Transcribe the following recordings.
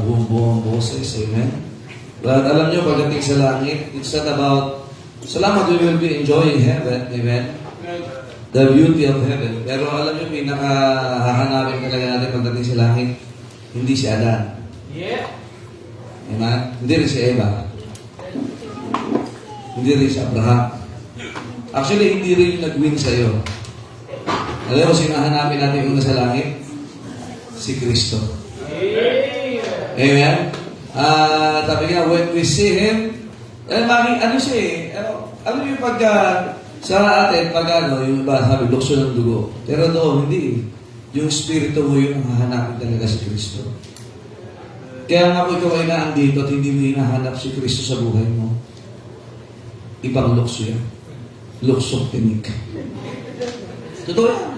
buong boses. Amen? But alam nyo, pagdating sa langit, it's not about, salamat, we will be enjoying heaven. Amen? The beauty of heaven. Pero alam nyo, pinakahahanapin talaga natin pagdating sa langit, hindi si Adan. Yeah. Amen? Hindi rin si Eva. Hindi rin si Abraham. Actually, hindi rin yung nag-win sa'yo. Alam mo, sinahanapin natin una sa langit? Si Kristo. Amen? Sabi nga, when we see Him, ano siya eh, ano yung sa atin, yung iba sabi, lukso ng dugo. Pero doon, hindi. Yung Espiritu mo yung hahanapin talaga si Kristo. Kaya nga kung ikaw ay naandito at hindi mo hinahanap si Kristo sa buhay mo, ibang lukso yan. Luksong tinik. Totoo yan.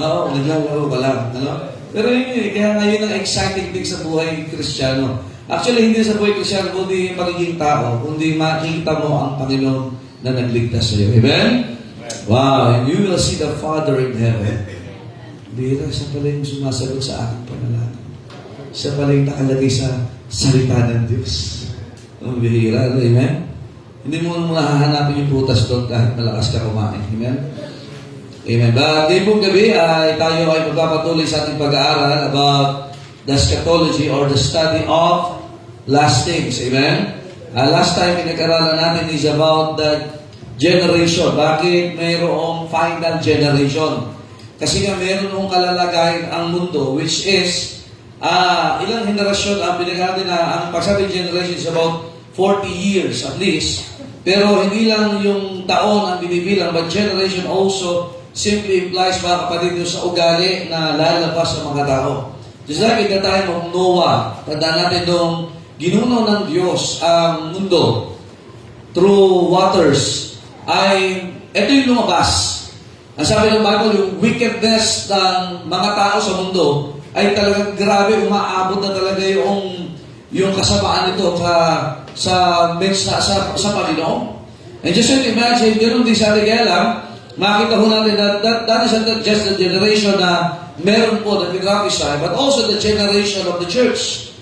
Oo, naglalaro ka lang. Ano? Pero yun, kaya ngayon ang exciting thing sa buhay Kristiyano. Actually, hindi sa buhay Kristiyano, kundi magiging tao, kundi makikita mo ang Panginoon na nagligtas sa iyo. Amen? Wow, and you will see the Father in heaven. Bira, siya pala yung sumasagot sa aking panalangin. Siya pala yung nakalagay sa salita ng Diyos. Ang bihira, amen? Hindi mo muna hahanapin yung prutas doon kahit malakas ka kumain. Amen? Amen. But ngayong gabi ay tayo ay magpapatuloy sa ating pag-aaral about the eschatology or the study of last things. Amen? Last time pinag-aralan natin is about the generation. Bakit mayroong final generation? Kasi nga meron nung kalalagayan ang mundo which is ilang henerasyon ang pinag-aralan na ang pagsabing generation is about 40 years at least. Pero hindi lang yung taon ang binibilang, but generation also simply implies, mga kapatid, sa ugali na lalabas sa mga tao. Just like in the time of Noah, tandaan natin nung ginuno ng Diyos ang mundo through waters, ay ito yung lumabas. Ang sabi ng Bible, yung wickedness ng mga tao sa mundo ay talagang grabe, umaabot na talaga yung kasamaan nito sa Panginoon. And just imagine, ganoon din sa Ligela, makita ho natin that is not just the generation na meron po that we prophesy, but also the generation of the church.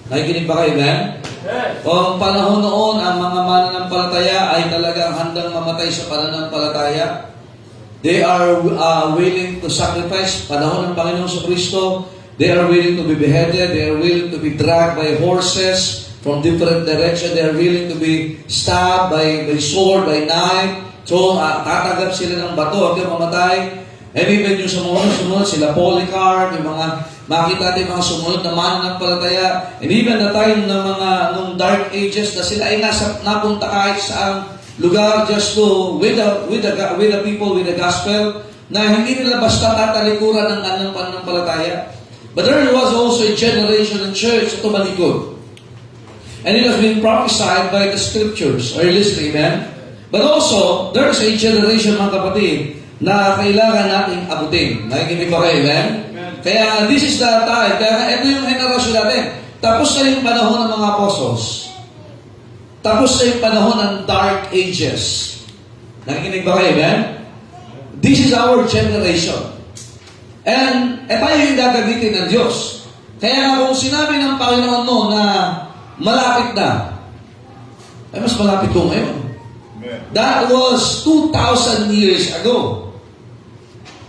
Nakikinig ba kayo, amen? Kung panahon noon, ang mga mananampalataya ay talagang handang mamatay sa pananampalataya. They are willing to sacrifice. Panahon ng Panginoon sa Kristo, they are willing to be beheaded. They are willing to be dragged by horses from different directions. They are willing to be stabbed by sword, by knife. So, tatanggap sila ng bato hanggang mamatay. And even yung sumunod, sila Polycarp, yung mga makita natin mga sumunod na mananampalataya. And even the time ng nung Dark Ages na sila ay napunta kahit sa lugar just to, with the people, with the gospel, na hindi nila basta tatalikuran ng kanilang pananampalataya. But there was also a generation in church na tumalikod. And it has been prophesied by the scriptures. Are you listening, amen? But also, there is a generation, mga kapatid, na kailangan nating abutin. Nakikinig ba kayo, amen? Kaya this is the time. Kaya ito yung henerasyon natin. Tapos na yung panahon ng mga apostles. Tapos na yung panahon ng Dark Ages. Nakikinig ba kayo, amen? This is our generation. And tayo yung gagamitin ng Diyos. Kaya nga kung sinabi ng Panginoon noon na malapit na, ay mas malapit ko ngayon. That was 2,000 years ago.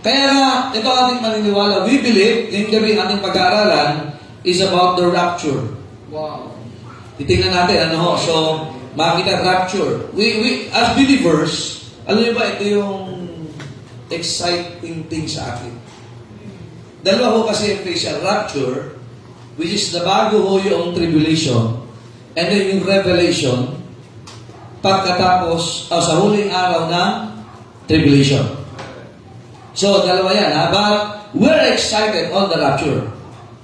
Kaya nga, ito ating maniniwala. We believe, yung gabi ating pag-aaralan is about the rapture. Wow. Titingnan natin, so, makita rapture. We as believers, alam niyo ba, ito yung exciting thing sa akin. Dalawa ho kasi yung facial rapture, which is the bago ho yung tribulation, and then yung revelation, pagkatapos, sa huling araw ng tribulation. So, dalawa yan, but we're excited on the rapture.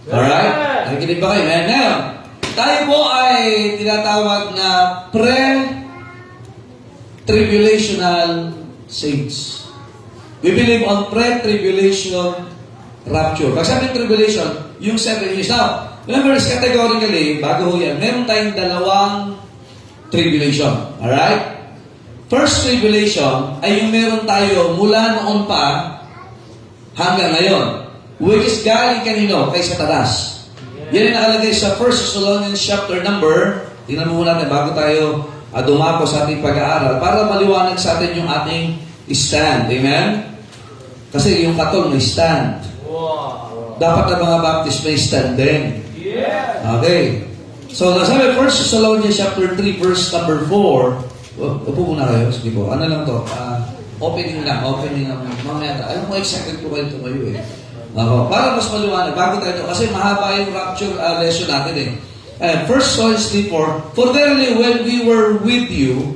Alright? Nakikinig ba kayo? Now, tayo po ay tinatawag na pre-tribulational saints. We believe on pre-tribulation rapture. Pag sabi tribulation, yung 7 years. Now, remember, categorically, bago ho yan, meron tayong dalawang tribulation. Alright? First tribulation ay yung meron tayo mula noon pa hanggang ngayon. Which is galing kanino? Kay Satanas. Yan yung nakalagay sa 1 Thessalonians chapter number, tingnan mo muna natin bago tayo dumako sa ating pag-aaral para maliwanag sa atin yung ating stand. Amen? Kasi yung katol may stand. Dapat ang mga Baptist may stand din. Okay. So, nasabi 1 Thessalonians chapter 3 verse number 4. Upo muna kayo. Sige po. Ano lang to? Opening lang. Mamaya. Alam mo, excited ko kayo tumayo eh. Para mas maliwanag. Bago tayo. Kasi mahaba yung rapture lesson natin eh. 1 Thessalonians 3:4, for verily when we were with you,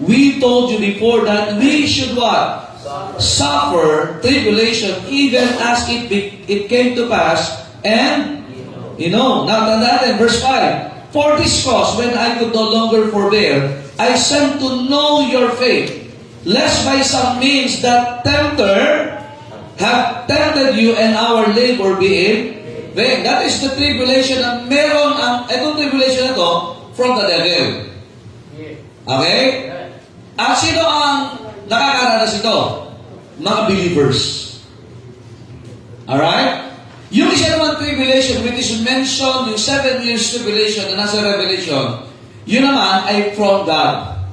we told you before that we should what? Suffer tribulation, even as it came to pass. And, now tandaan, verse 5, for this cause, when I could no longer forbear, I sent to know your faith, lest by some means that tempter have tempted you and our labor be in vain. That is the tribulation na meron itong tribulation na to from the devil. Okay? At sino ang nakakaranas ito? Mga believers. Alright? Yung isa naman tribulation, which is mentioned, yung 7 years tribulation na nasa Revelation, yun naman ay from God.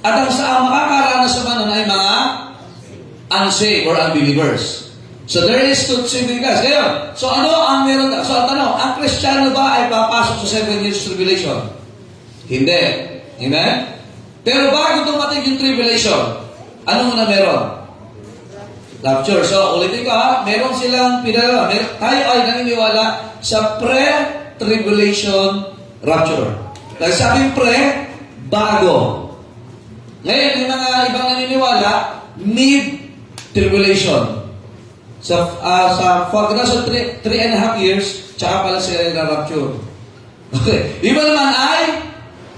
At ang makakaranas naman nun ay mga unsaved or unbelievers. So there is two significance. Ngayon, so ano ang meron? So ang tanong, ang Kristiyano ba ay papasok sa 7 years tribulation? Hindi. Amen? Pero bago dumating yung tribulation, ano muna meron? Rapture. So ulitin ko ha, meron silang pinalawa. Tayo ay naniniwala sa pre-tribulation rapture. Dahil sabing pre, bago. Ngayon, yung mga ibang naniniwala, mid-tribulation. Sa 3.5 years, tsaka pala sila na-rapture. Okay. Iba naman ay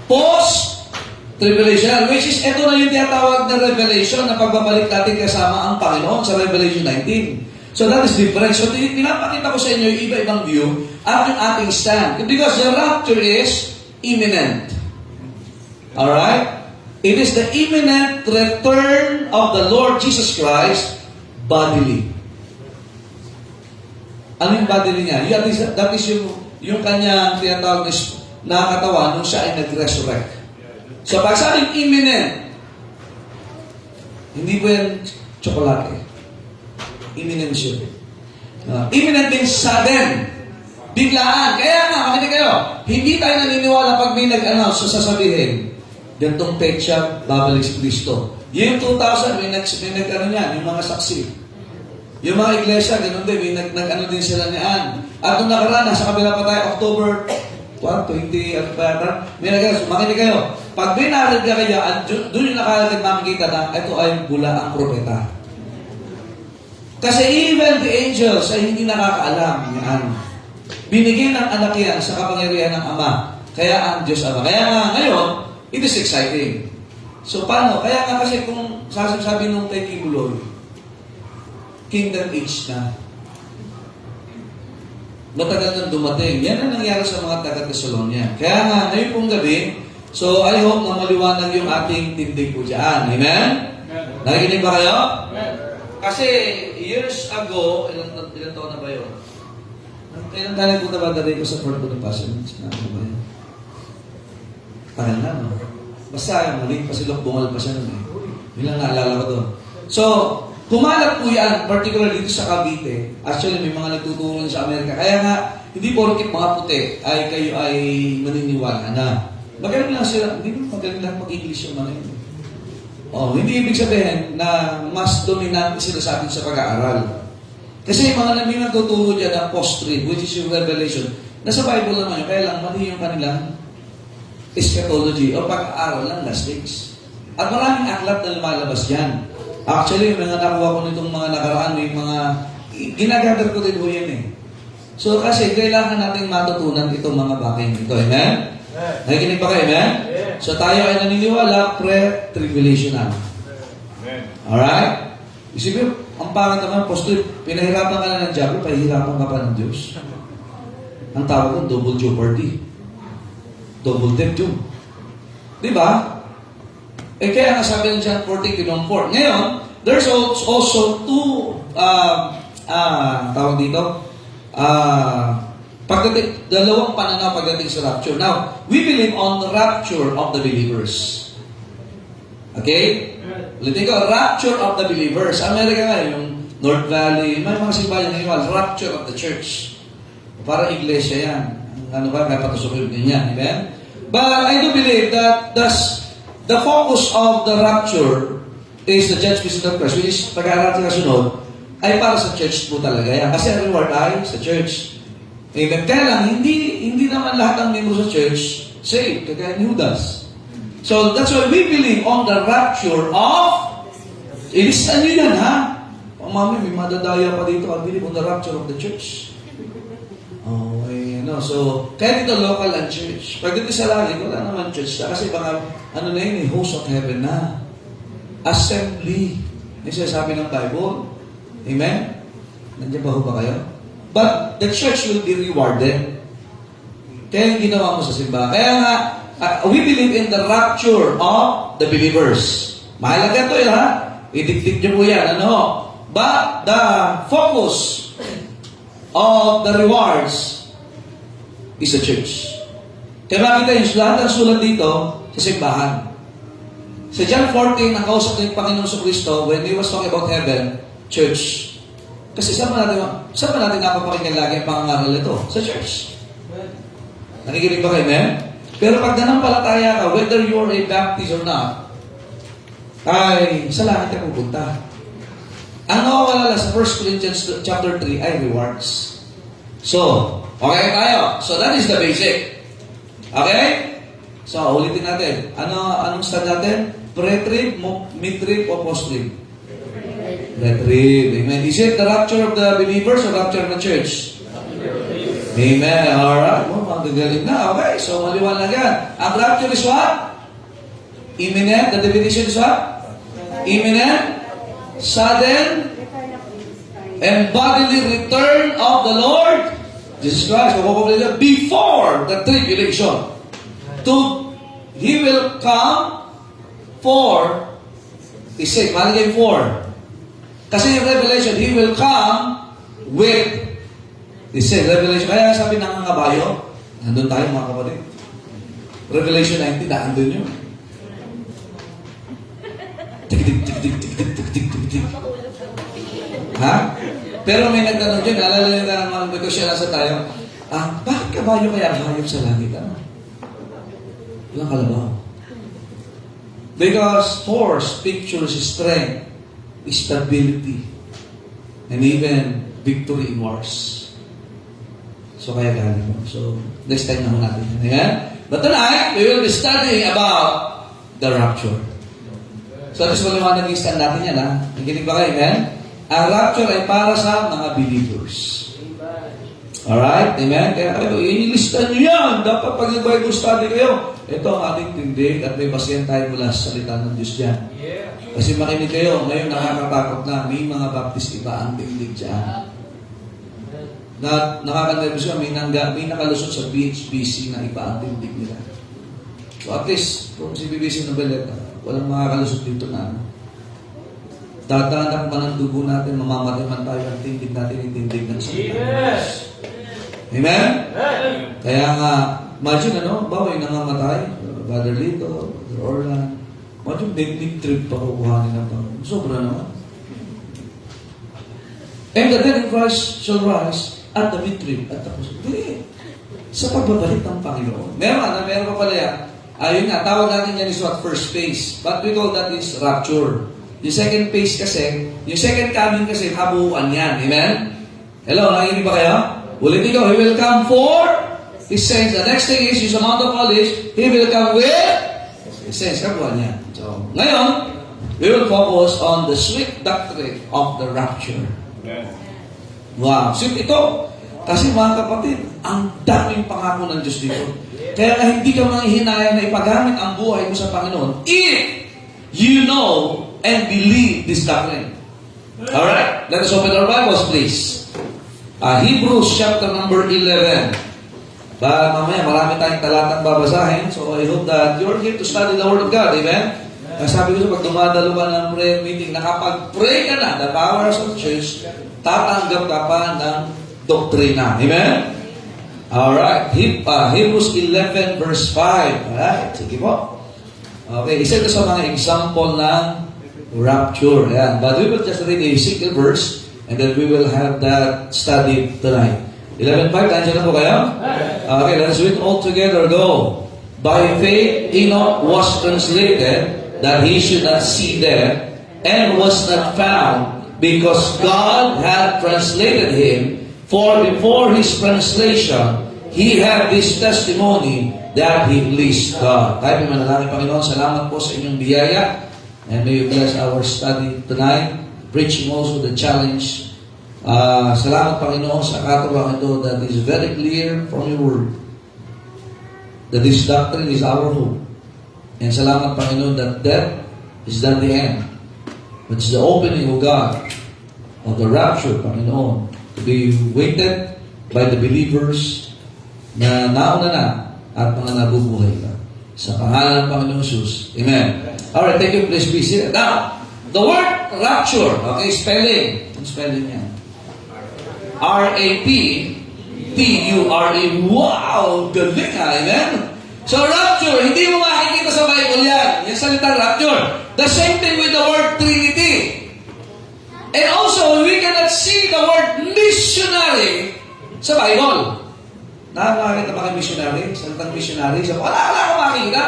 post-tribulation, which is, ito na yung tinatawag na revelation na pagbabalik natin kasama ang Panginoon sa Revelation 19. So that is different. So pinapakita ko sa inyo yung iba-ibang view at yung ating stand. Because the rapture is imminent. Alright? It is the imminent return of the Lord Jesus Christ bodily. Ano yung bodily niya? That is yung kanyang tinatawag na katawan nung siya ay nag-resurrect. So pag sabing imminent, hindi po yan tsokolate. Imminent siya. Imminent means sudden. Biglaan. Kaya nga, makinig kayo, hindi tayo naniniwala pag may nag-announce sa sasabihin, gantong petsa, babalik si Kristo. Yung 2000, may nag-ano yan, yung mga saksi. Yung mga iglesia, ganun din, may nag-ano din sila niyan. At nung nakaraan, nasa kabila pa tayo, October 20, ano ba yata? May nag-ano, makinig kayo. Pag binarid ka kayo, doon yung nakalagad makikita na ito ay bula ang propeta. Kasi even the angels ay hindi nakakaalam yan. Binigyan ng anak yan sa kapangyarihan ng Ama. Kaya ang Diyos Ama. Kaya nga ngayon, it is exciting. So paano? Kaya nga kasi kung sasabi nung kay Kibuloy, Kingdom Age na. Matagal nang dumating. Yan ang nangyari sa mga taga-Thessalonia. Kaya nga, ngayon pong gabi, so I hope na maliwanag yung ating tindig po dyan. Amen? Nakikinig ba kayo? Kasi years ago, ilan taon na ba yun? Kailan tayo nagpunta ba dali ko sa Fort Bonifacio? Ano ba yun? Tagal na, no? Basta, mali pa si Lok, bungal pa siya nun eh. Yun lang naalala ko doon. So, kumalat po yan, particularly dito sa Cavite. Actually, may mga nagtutulong sa Amerika. Kaya nga, hindi porkit mga puti ay kayo ay maniniwala na. Magaling lang sila, hindi mo magaling lang mag-English yung mga yun. Hindi ibig sabihin na mas dominante sila sa atin sa pag-aaral. Kasi yung mga namin nagtuturo dyan ng post-trib, which is yung Revelation, nasa Bible naman yun, kaya lang mali yung kanilang eschatology o pag-aaral ng last days. At maraming aklat na lumalabas dyan. Actually, yung mga nakuha ko nitong mga nakaraan, may mga ginagather ko din po yan eh. So kasi kailangan nating matutunan itong mga bagay nito. Amen? Nakikinig ba kayo? Amen? So tayo ay naniniwala pre-tribulation na. Alright? Isipin, ang pangit naman, pinahirapan ka na ng diablo, pahihirapan ka pa ng Diyos. Ang tawag ko, double jeopardy. Double debt yun. Diba? Kaya nga sabi ng John 14:4. Ngayon, there's also two, tawag dito, Dalawang pananaw pagdating sa rapture. Now, we believe on the rapture of the believers. Okay? Ulitin ko, rapture of the believers. Sa Amerika nga, yung North Valley, may mga simbahan yung rapture of the church. Para iglesia yan. Ano ba, may patusukin din yan. Amen? But I do believe that the focus of the rapture is the judgment of Christ, which is pag-aaral na sunod, ay para sa church po talaga yan. Kasi ang reward ay sa church. Amen. Kaya lang, hindi naman lahat ng membro sa church saved, kagaya ni Judas. So, that's why we believe on the rapture of, ilista nyo yan, ha? Mami, may madadaya pa dito, I believe on the rapture of the church. Oh, so, kaya dito local and church. Pag dito sa langit, wala naman church na. Kasi baka, ano na yun, host of heaven na. Assembly. Yung sinasabi ng Bible. Amen? Nandiyan ba ho ba kayo? But the church will be rewarded. Kaya yung ginawa mo sa simbahan. Kaya nga, we believe in the rapture of the believers. Mahalaga ito yun, ha? Idikdik nyo po yan. Ano? But the focus of the rewards is the church. Kaya makita yung lahat ng sulat dito sa simbahan. Sa John 14, nakausap ng Panginoon sa Kristo when He was talking about heaven, church. Kasi saan ba natin napapakinggan lagi ang pangangaral ito? Sa church. Nakikinig ba kayo, amen? Pero pag nanampalataya ka, whether you're a Baptist or not, ay sa langit ka pupunta. Ang nakawalala sa 1 Corinthians chapter 3 ay rewards. So, okay tayo. So, that is the basic. Okay? So, ulitin natin. Anong stand natin? Pre-trib, mid-trib, o post-trib? Pre-trib. Amen. Is it the rapture of the believers or rapture of the church? Amen. Alright. Magagaling na. Okay. So, maliwanag yan. Ang rapture is what? Imminent. The definition is what? Imminent, sudden, and bodily return of the Lord Jesus Christ. Before the tribulation. He will come for, he said, malagay for. Kasi yung Revelation, He will come with, he said, Revelation, kaya sabi ng mga kabayo, nandun tayo mga kapatid. Revelation 19, nandun yun. Tik-tik-tik-tik-tik-tik-tik-tik-tik. Ha? Pero may nagtanong dyan, alala nyo na naman, because siya nasa tayo, bakit kabayo kaya hayop sa langit? Walang kalabaw. Because horse pictures strength, stability, and even victory in wars. So kaya galing mo. So, next time naman natin. Ayan? But tonight, we will be studying about the rapture. So, this will naman naging stand natin yan, ha? Nakikinig ba kayo? Amen? Ang rapture ay para sa mga believers. Alright? Amen? Kaya kayo, inilista nyo yan. Dapat pag Bible study kayo. Ito ang ating tindig at may basihan tayo mula sa salita ng Diyos dyan. Kasi makinig kayo, ngayon nakakatakot na may mga Baptist iba ang tindig dyan. Nakaka-nervous ka, may nakalusot sa BHBC na iba ang tindig nila. So at least, kung si BBC Noveleta, walang makakalusot dito na dadanak pa ng dugo natin, mamamatay man tayo ang tindig natin, yung tindig ng salita. Amen? Kaya nga, imagine bawa yung nangamatay, Brother Lito, Brother Orlan, imagine big trip pa kukuhanin ng Panginoon. Sobra naman. And the dead in Christ shall rise at the mid-trib. At tapos, hindi. Sa pagbabalik ng Panginoon. Meron pa pala yan. Ayun nga, tawag natin yan is what? First phase. But we call that is rapture. Yung second phase kasi, yung second coming kasi, habuan yan. Amen? Hello, nakikinig ba kayo? Ulitin ko, He will come for His saints. The next thing is, yung sa Mount of Olives, He will come with His saints. Kabuan yan. So, ngayon, we will focus on the sweet doctrine of the rapture. Wow. Sweet ito. Kasi mga kapatid, ang daming pangako ng Diyos dito. Kaya nga hindi ka manghihinayang na ipagamit ang buhay mo sa Panginoon if you know and believe this doctrine. Alright? Let us open our Bibles, please. Hebrews chapter number 11. Mamaya marami tayong talatang babasahin. So I hope that you're here to study the Word of God. Amen? Sabi ko sa pag dumadalo ka ng prayer meeting, nakapag-pray ka na, the powers of church, tatanggap ka pa ng doktrina. Amen? Alright, Hebrews 11 verse 5. Alright, sige po. Okay, isa ito sa mga example ng rapture. Ayan. But we will just read a single verse and then we will have that study tonight. 11.5, nandiyan na po kayo? Okay, let's read all together. Go. By faith, Enoch was translated that he should not see death and was not found because God had translated him. For before his translation, he had this testimony that he pleased God. Tayo po manalangin, Panginoon, salamat po sa inyong biyaya. And may you bless our study tonight, preaching also the challenge. Salamat, Panginoon, sa katuwang ito that is very clear from your word. That this doctrine is our hope. And salamat, Panginoon, that death is not the end. But it's the opening, O God, of the rapture, Panginoon, to be waited by the believers na nauna na at mga nabubuhay pa. Sa pangalan ng Panginoon Jesus. Amen. Alright, thank you. Please be seated. Now, the word rapture, okay, spelling. Ang spelling niya. R-A-P-T-U-R-E. Wow! Galing ha, amen? So, rapture, hindi mo makikita sa Bible yan. Yung salita rapture. The same thing with the word Trinity. And also, we cannot see the word missionary sa Bible. Nakakakita ba kayo missionary? Salitang missionary? Wala akong makikita.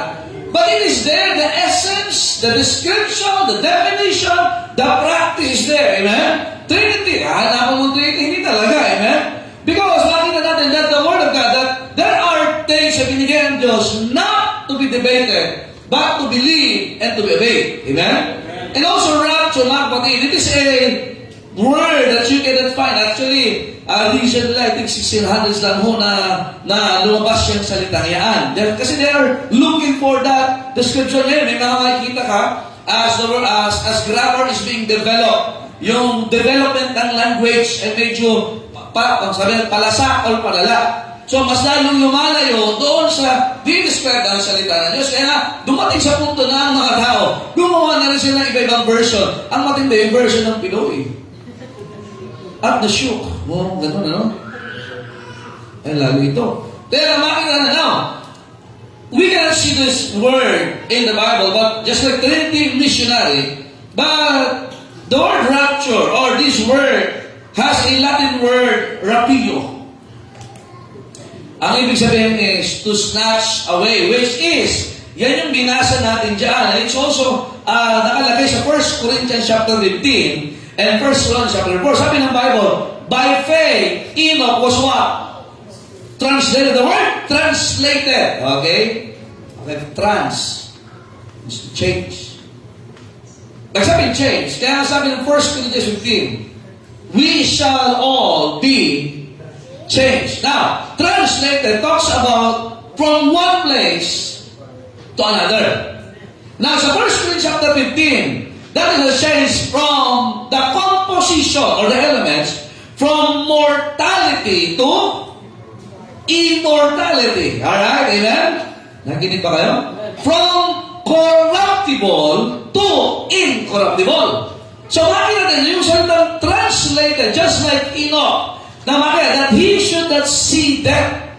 But it is there, the essence, the description, the definition, the practice is there. Amen? Trinity. Hanapan mo Trinity, hindi talaga. Amen? Because makita natin that the Word of God, that there are things na binigyan ng Diyos not to be debated, but to believe and to be obeyed. Amen? And also rapture, mga kapatid, it is a word that you cannot find. Actually, recently, I think 1600s lang ho na lumabas yung salitang yan. Kasi they are looking for that description ngayon. May mga makikita ka as grammar is being developed. Yung development ng language ay medyo palasa o palala. So, mas lalong lumalayo doon sa di-describe ang salita ng Diyos. Kaya dumating sa punto na ang mga tao, gumawa na rin sila ng iba-ibang version. Ang matindi yung version ng Pinoy. At na-shook. Oh, gano'n, ano? Ay, lalo ito. Kaya makita na now, we cannot see this word in the Bible, but just like Trinity missionary, but the word rapture, or this word, has a Latin word, rapio. Ang ibig sabihin is to snatch away, which is, yan yung binasa natin dyan. It's also nakalagay sa 1 Corinthians chapter 15, and 1 Corinthians chapter 4, sabi ng Bible, by faith, Enoch was what? Translated. The word translated. Okay? Okay, trans. Is to change. Nagsabi change. Kaya sabi ng 1 Corinthians 15, we shall all be changed. Now, translated talks about from one place to another. Now, sa 1 Corinthians chapter 15, that is a change from the composition or the elements from mortality to immortality. Alright? Amen? Nakikinig ba kayo? From corruptible to incorruptible. So, makikita natin yung salitang translated just like Enoch na makikita that he should not see death.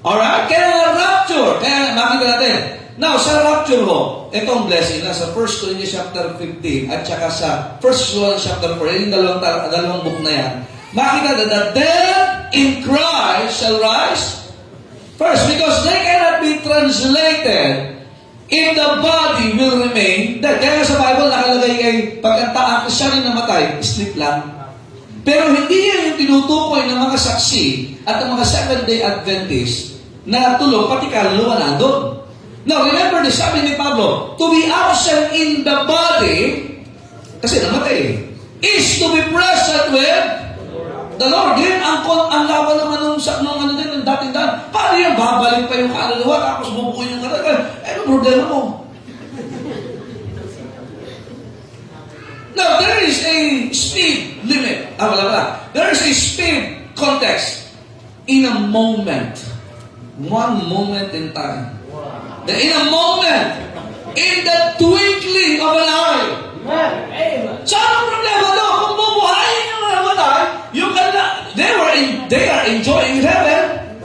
Alright? Kaya rapture. Kaya makikita natin. Now, sa rapture ho, itong blessing na sa 1 Corinthians chapter 15 at saka sa 1 Corinthians chapter 4, yung dalawang book na yan, makita na the dead in Christ shall rise first because they cannot be translated if the body will remain dead. Kaya sa Bible nakalagay kay pag ang siya rin namatay, sleep lang. Pero hindi yan yung tinutukoy ng mga saksi at ng mga Seventh-day Adventists na tulog, pati kaluluwa nandun. Now, remember this, sabi ni Pablo, to be absent in the body, kasi namatay, is to be present with the Lord. Yan, ang laban naman nung dating daan. Paano yan? Babalik pa yung kaluluwa, tapos bubukuin yung katagal. Ano problema mo? Now, there is a speed limit. Wala. There is a speed context in a moment. One moment in time. That in a moment, in the twinkling of an eye. Amen. So, anong problema doon? Kung bubuhayin yung namatay, they are enjoying heaven.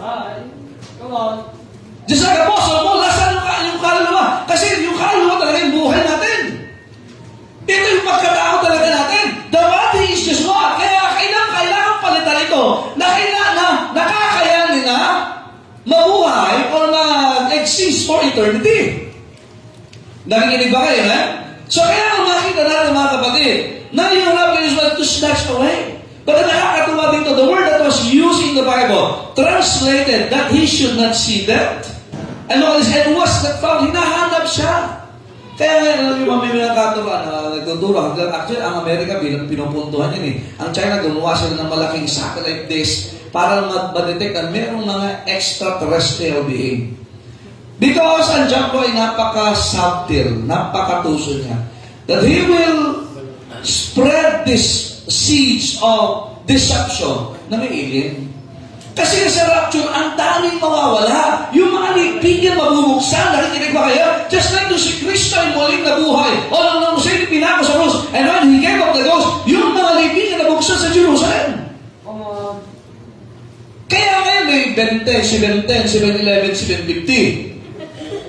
for eternity. Nakikinig ba kayo, ha? So kaya makita natin mga kapatid, na yung love is not to snatch away. But ang nakakatuwa dito, the word that was used in the Bible, translated that he should not see death. And was not found, hinahanap siya. Kaya ngayon, yung mga minakatuwa na nagtuturo, actually, ang Amerika pinupuntuhan yan eh. Ang China, gumawa sila ng malaking satellite dish para ma-detect na mayroong mga extraterrestrial being. Because ang Diyan po ay napaka-subtle, napaka-tuso niya. That he will spread this seeds of deception na may alien. Kasi sa rapture, ang daming mawawala. Yung mga ligpigyan mabubuksan. Nakikinig ba kayo? Just like doon si Kristo ay muling nabuhay. O nung siya pinako sa cross. And when he gave up the ghost, yung mga ligpigyan nabuksan sa Jerusalem. Kaya ngayon may 710, 711, 750.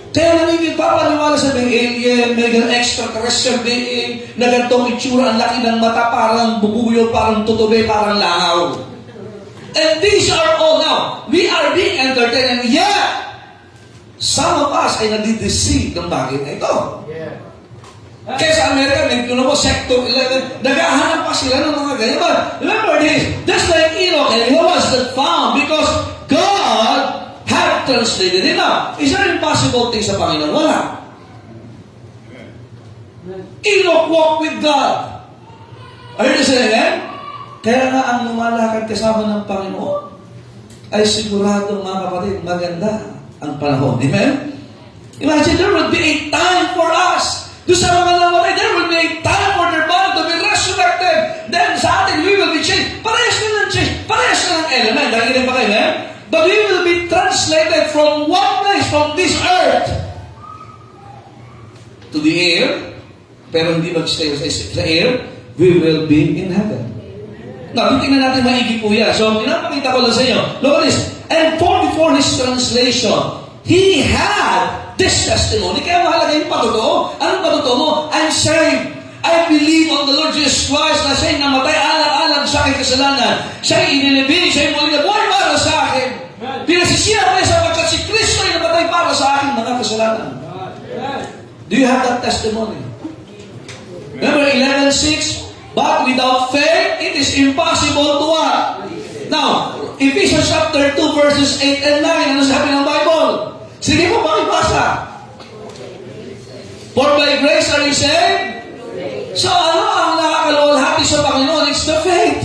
Kaya namimig papaniwala sa may alien, may extraterrestrial being, na ganitong itsura, ang laki ng mata, parang bubuyo, parang tutube, parang langaw. And these are all now, we are being entertained, and yet, some of us ay nadideceive ng bagay na ito. Kaya sa Amerika, may Sector 11, naghahanap pa sila ng mga ganyan. But remember this, just like Enoch, and he was not found because God had translated him. Now, is there impossible thing sa Panginoon? Wala. Enoch walked with God. Are you listening again? Kaya nga ang lumalakad kasama ng Panginoon ay siguradong mga kapatid, maganda ang panahon. Amen? Imagine, there will be a time for us. Doon sa mga namatay, there will be a time for their body to be resurrected. Then sa atin, we will be changed. Parehas na ng change. Parehas na ng element. Nakikinig pa kayo, amen? But we will be translated from one place, from this earth, to the air. Pero hindi mag-stay sa air. We will be in heaven. Now, titingnan natin maigi po yan. So, pinapakita ko lang sa inyo. Look at this. And before his translation, he had this testimony. Kaya mahalaga yung patotoo. Anong patotoo mo? I'm saved. I believe on the Lord Jesus Christ na siya'y namatay alang-alang sa aking kasalanan. Siya'y inilibing, siya'y muling nabuhay para sa akin. Pinasisiya ko sa pagkat si Kristo ay namatay para sa aking mga kasalanan. Do you have that testimony? Remember 11:6? But without faith, it is impossible to what? Now, Ephesians chapter 2, verses 8 and 9, ano sabi ng Bible? Sige po, pakibasa. For by grace are you saved? So ano ang nakakaluwalhati sa Panginoon? It's the faith.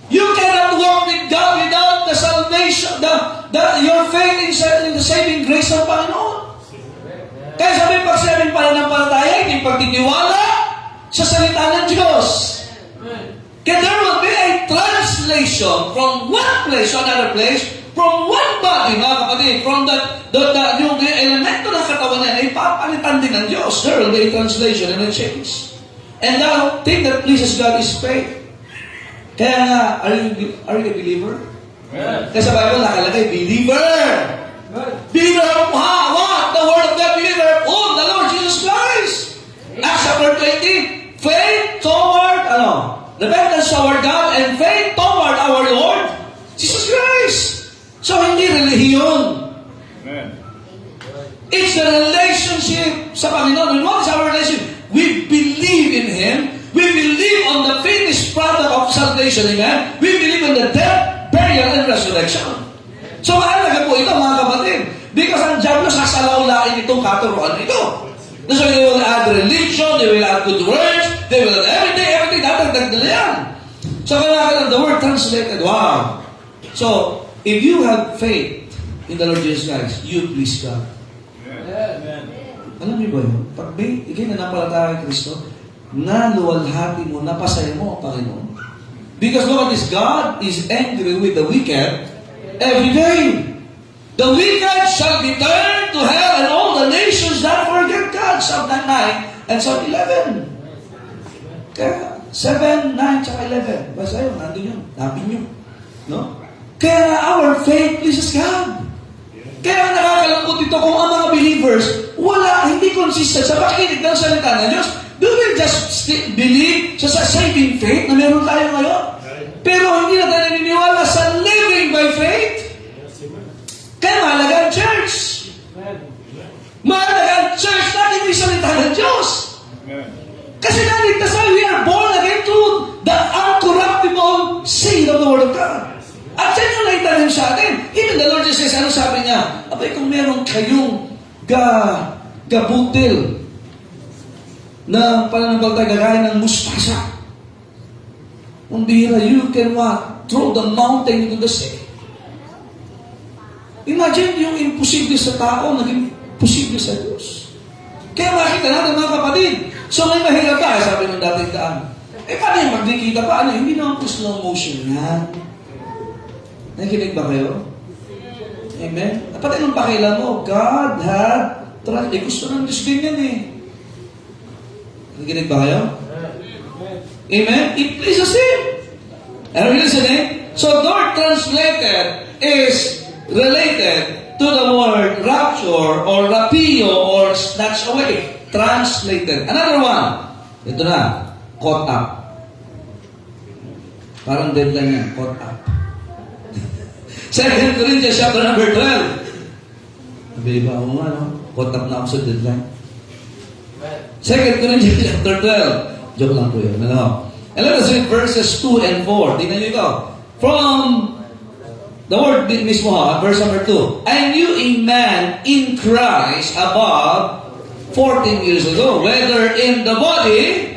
You cannot walk with God without the salvation, your faith in the saving grace ng Panginoon. Kaya sabi, pag sinabing pananampalataya, hindi pagtitiwala sa salita ng Diyos. Kaya there will be a translation from one place to another place, from one body, mga kapatid, from yung elemento ng katawan niya, ay papalitan din ng Diyos. There will be a translation and a change. And now, thing that pleases God is faith. Kaya nga, are you a believer? Kasi sa Bible, nakalagay, believer. Believer of what? The Word of God, believer of whom? The Lord Jesus Christ. Acts chapter 20, faith toward, repentance toward God, and faith toward our Lord, Jesus Christ. So, hindi relihiyon. It's the relationship sa Panginoon. And what is our relationship? We believe in Him. We believe on the finished product of salvation. Amen? We believe in the death, burial, and resurrection. So, mahalaga po ito, mga kapatid. Because ang Diablo sasalawlain itong katuruan ito. So, they will add religion, they will add good words, they will add everything, datagdag nila yan. So, kailangan the word translated, wow. So, if you have faith in the Lord Jesus Christ, you please God. Amen. Alam niyo ba yun? Pag may ikinanampalataya kay Kristo, naluwalhati mo, napasaya mo ang Panginoon. Because look at this, God is angry with the wicked every day. The wicked shall be turned to hell, and all the nations that forget God. Psalm 9 and Psalm 11. Kaya 7, 9, tsaka 11. Basta yun, nandun yun. Nabi nyo. No? Kaya our faith pleases God. Kaya nakakalungkot ito kung ang mga believers, hindi consistent sa pakikinig ng salita ng Diyos. Do we just believe sa saving faith na meron tayo ngayon? Pero hindi na tayo naniniwala sa living by faith. Kaya mahalaga ang church. At yan yung naitanim sa atin. Even the Lord Jesus, ano sabi niya? Abay, kung meron kayong gabutil na pananampalataya gagaya ng mustasa, kung bihira, you can what? Throw the mountain into the sea. Imagine yung imposible sa tao, naging posible sa Diyos. Kaya makita natin mga kapatid. So may mahirap ba? Sabi ng dating daan. Paano yung magdikita pa? Hindi naman po slow motion yan. Nakikinig ba kayo? Amen? Pati nung pakailan mo, God had trust. Gusto ng Diyos din yan eh. Nakikinig ba kayo? Amen? It pleases Him. Are you listening? So, the word translated is related to the word rapture or rapio or snatch away. Translated. Another one. Ito na. Caught up. Parang deadline yan. Caught up. 2 Corinthians chapter number 12. Nabili ba ako nga, no? Caught up na ako sa deadline. 2 Corinthians chapter 12. Joke lang po yun. Ano? And let us read verses 2 and 4. Tingnan nyo ito. From the word mismo ha, verse number 2. I knew a man in Christ above 14 years ago, whether in the body,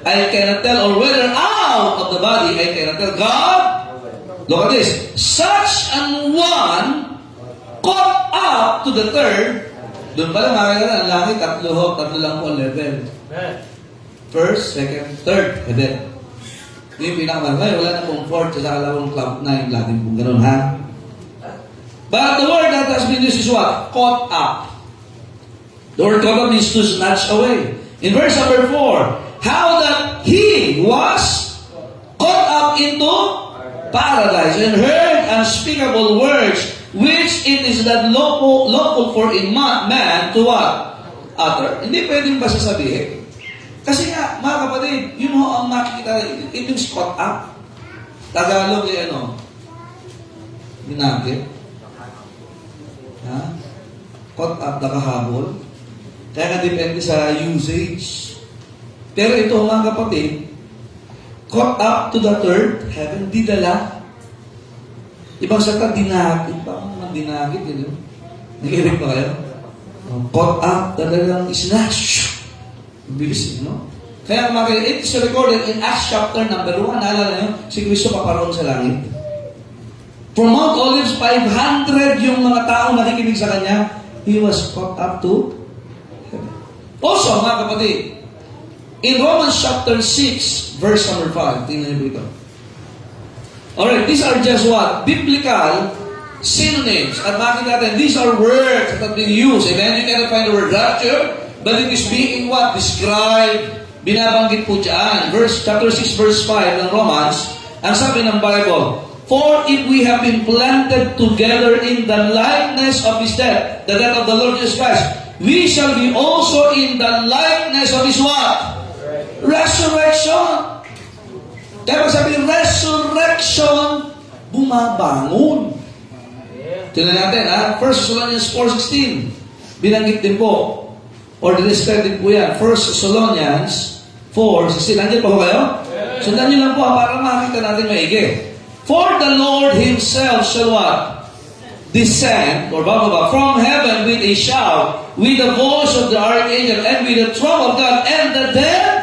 I cannot tell, or whether out of the body, I cannot tell. God, look at this. Such an one caught up to the third. Doon pala makikita na ang langit, tatlo lang po ang level. First, second, third. And then, yung pinakamalay, wala na pong fourth, sa alawang cloud 9, laging pong ganun, ha? But the word that has been used is what? Caught up. The word caught up means to snatch away. In verse number 4, how that he was caught up into paradise and heard unspeakable words which it is not lawful for a man to what? Utter. Hindi pwedeng ba sasabihin? Kasi nga, mga kapatid, yun ho ang makikita, it means caught up. Tagalog ay ano? Binagit. Ha? Caught up, nakahabol. Kaya nga depende sa usage. Pero ito mga kapatid, caught up to the third heaven, didala. Ibang salita, dinagit. Parang mga dinagit, yun. Nakikinig pa kayo? Caught up, talagang snatch. Bilis, no? Kaya it is recorded in Acts chapter number 1. Naalala nyo, si Kristo paparoon sa langit. From Mount Olives, 500 yung mga tao nakikinig sa Kanya. He was caught up to heaven. Also, mga kapatid, in Romans chapter 6, verse number 5, tingnan niyo po ito. Alright, these are just what? Biblical synonyms. At makikita natin, these are words that have been used. Amen? You cannot find the word rapture, but it is being what? Described. Binabanggit po dyan. Chapter 6, verse 5 ng Romans, ang sabi ng Bible, for if we have been planted together in the likeness of His death, the death of the Lord Jesus Christ, we shall be also in the likeness of His what? Resurrection. Kaya pag sabi, resurrection, bumabangon. Tingnan natin, ha? 1 Thessalonians 4:16. Binanggit din po. Or dinescribe din po yan. 1 Thessalonians 4:16. Nandiyan po kayo? Sundan nyo lang po para makita natin maigi. For the Lord Himself shall what? Descend, or bababa, from heaven with a shout, with the voice of the archangel, and with the trump of God, and the dead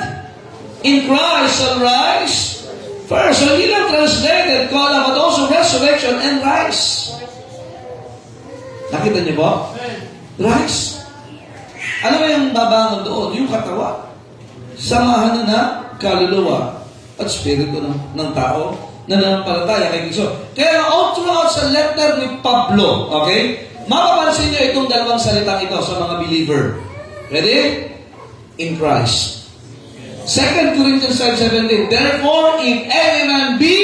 in Christ shall rise. First, so hindi lang translated, but also resurrection and rise. Nakita niyo ba? Rise. Ano ba yung babangon doon? Yung katawan. Samahan na kaluluwa at spirito ng tao na nanampalataya kay Kristo. Kaya all throughout sa letter ni Pablo, okay? Mapapansin niyo itong dalawang salitang ito sa mga believer. Ready? In Christ. 2 Corinthians 5:17. Therefore, if any man be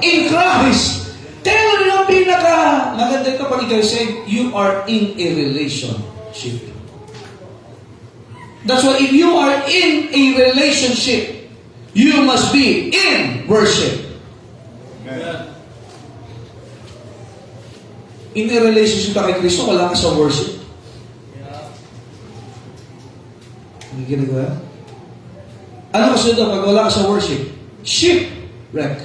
in Christ, tell nyo ang maganda ito pag ikaw say, you are in a relationship. That's why if you are in a relationship, you must be in worship. Amen. In a relationship ka kay Kristo, wala ka sa worship. Ano ginagawa? Ano kasunod pag wala ka sa worship? Shipwreck.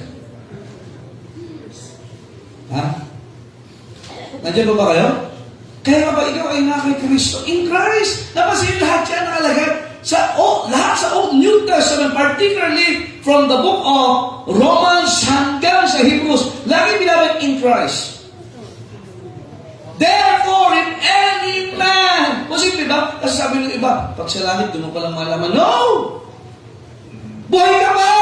Ha? Nandiyan ba kayo? Kaya nga ba ikaw ay na kay Kristo? In Christ! Napasin lahat yan nakalagay lahat sa Old New Testament, particularly from the book of Romans hanggang sa Hebrews, lagi binabag in Christ. Therefore, if any man, posible ba? Kasi sabi ng iba, pag sa langit, doon mo palang malaman. No! Buhay ka pa!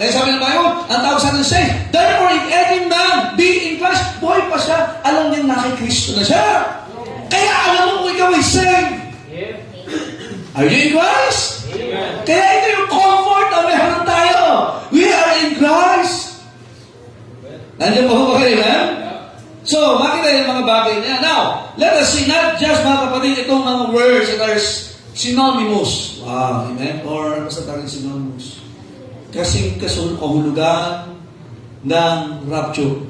Kaya sabi ng Bible, ang tawag sa atin say, therefore, if any man be in Christ, buhay pa siya, alam niya na kay Kristo na siya. Kaya alam mo kung ikaw ay saved. Are you in Christ? Amen. Kaya ito yung comfort na meron tayo. We are in Christ. Nandiyan pa po ba kayo, amen? So, makita yung mga bagay niya. Now, let us see not just mga kapatid, itong mga words that are synonymous. Wow, amen? Or basta tawag synonymous. Kasing kahulugan ng rapture.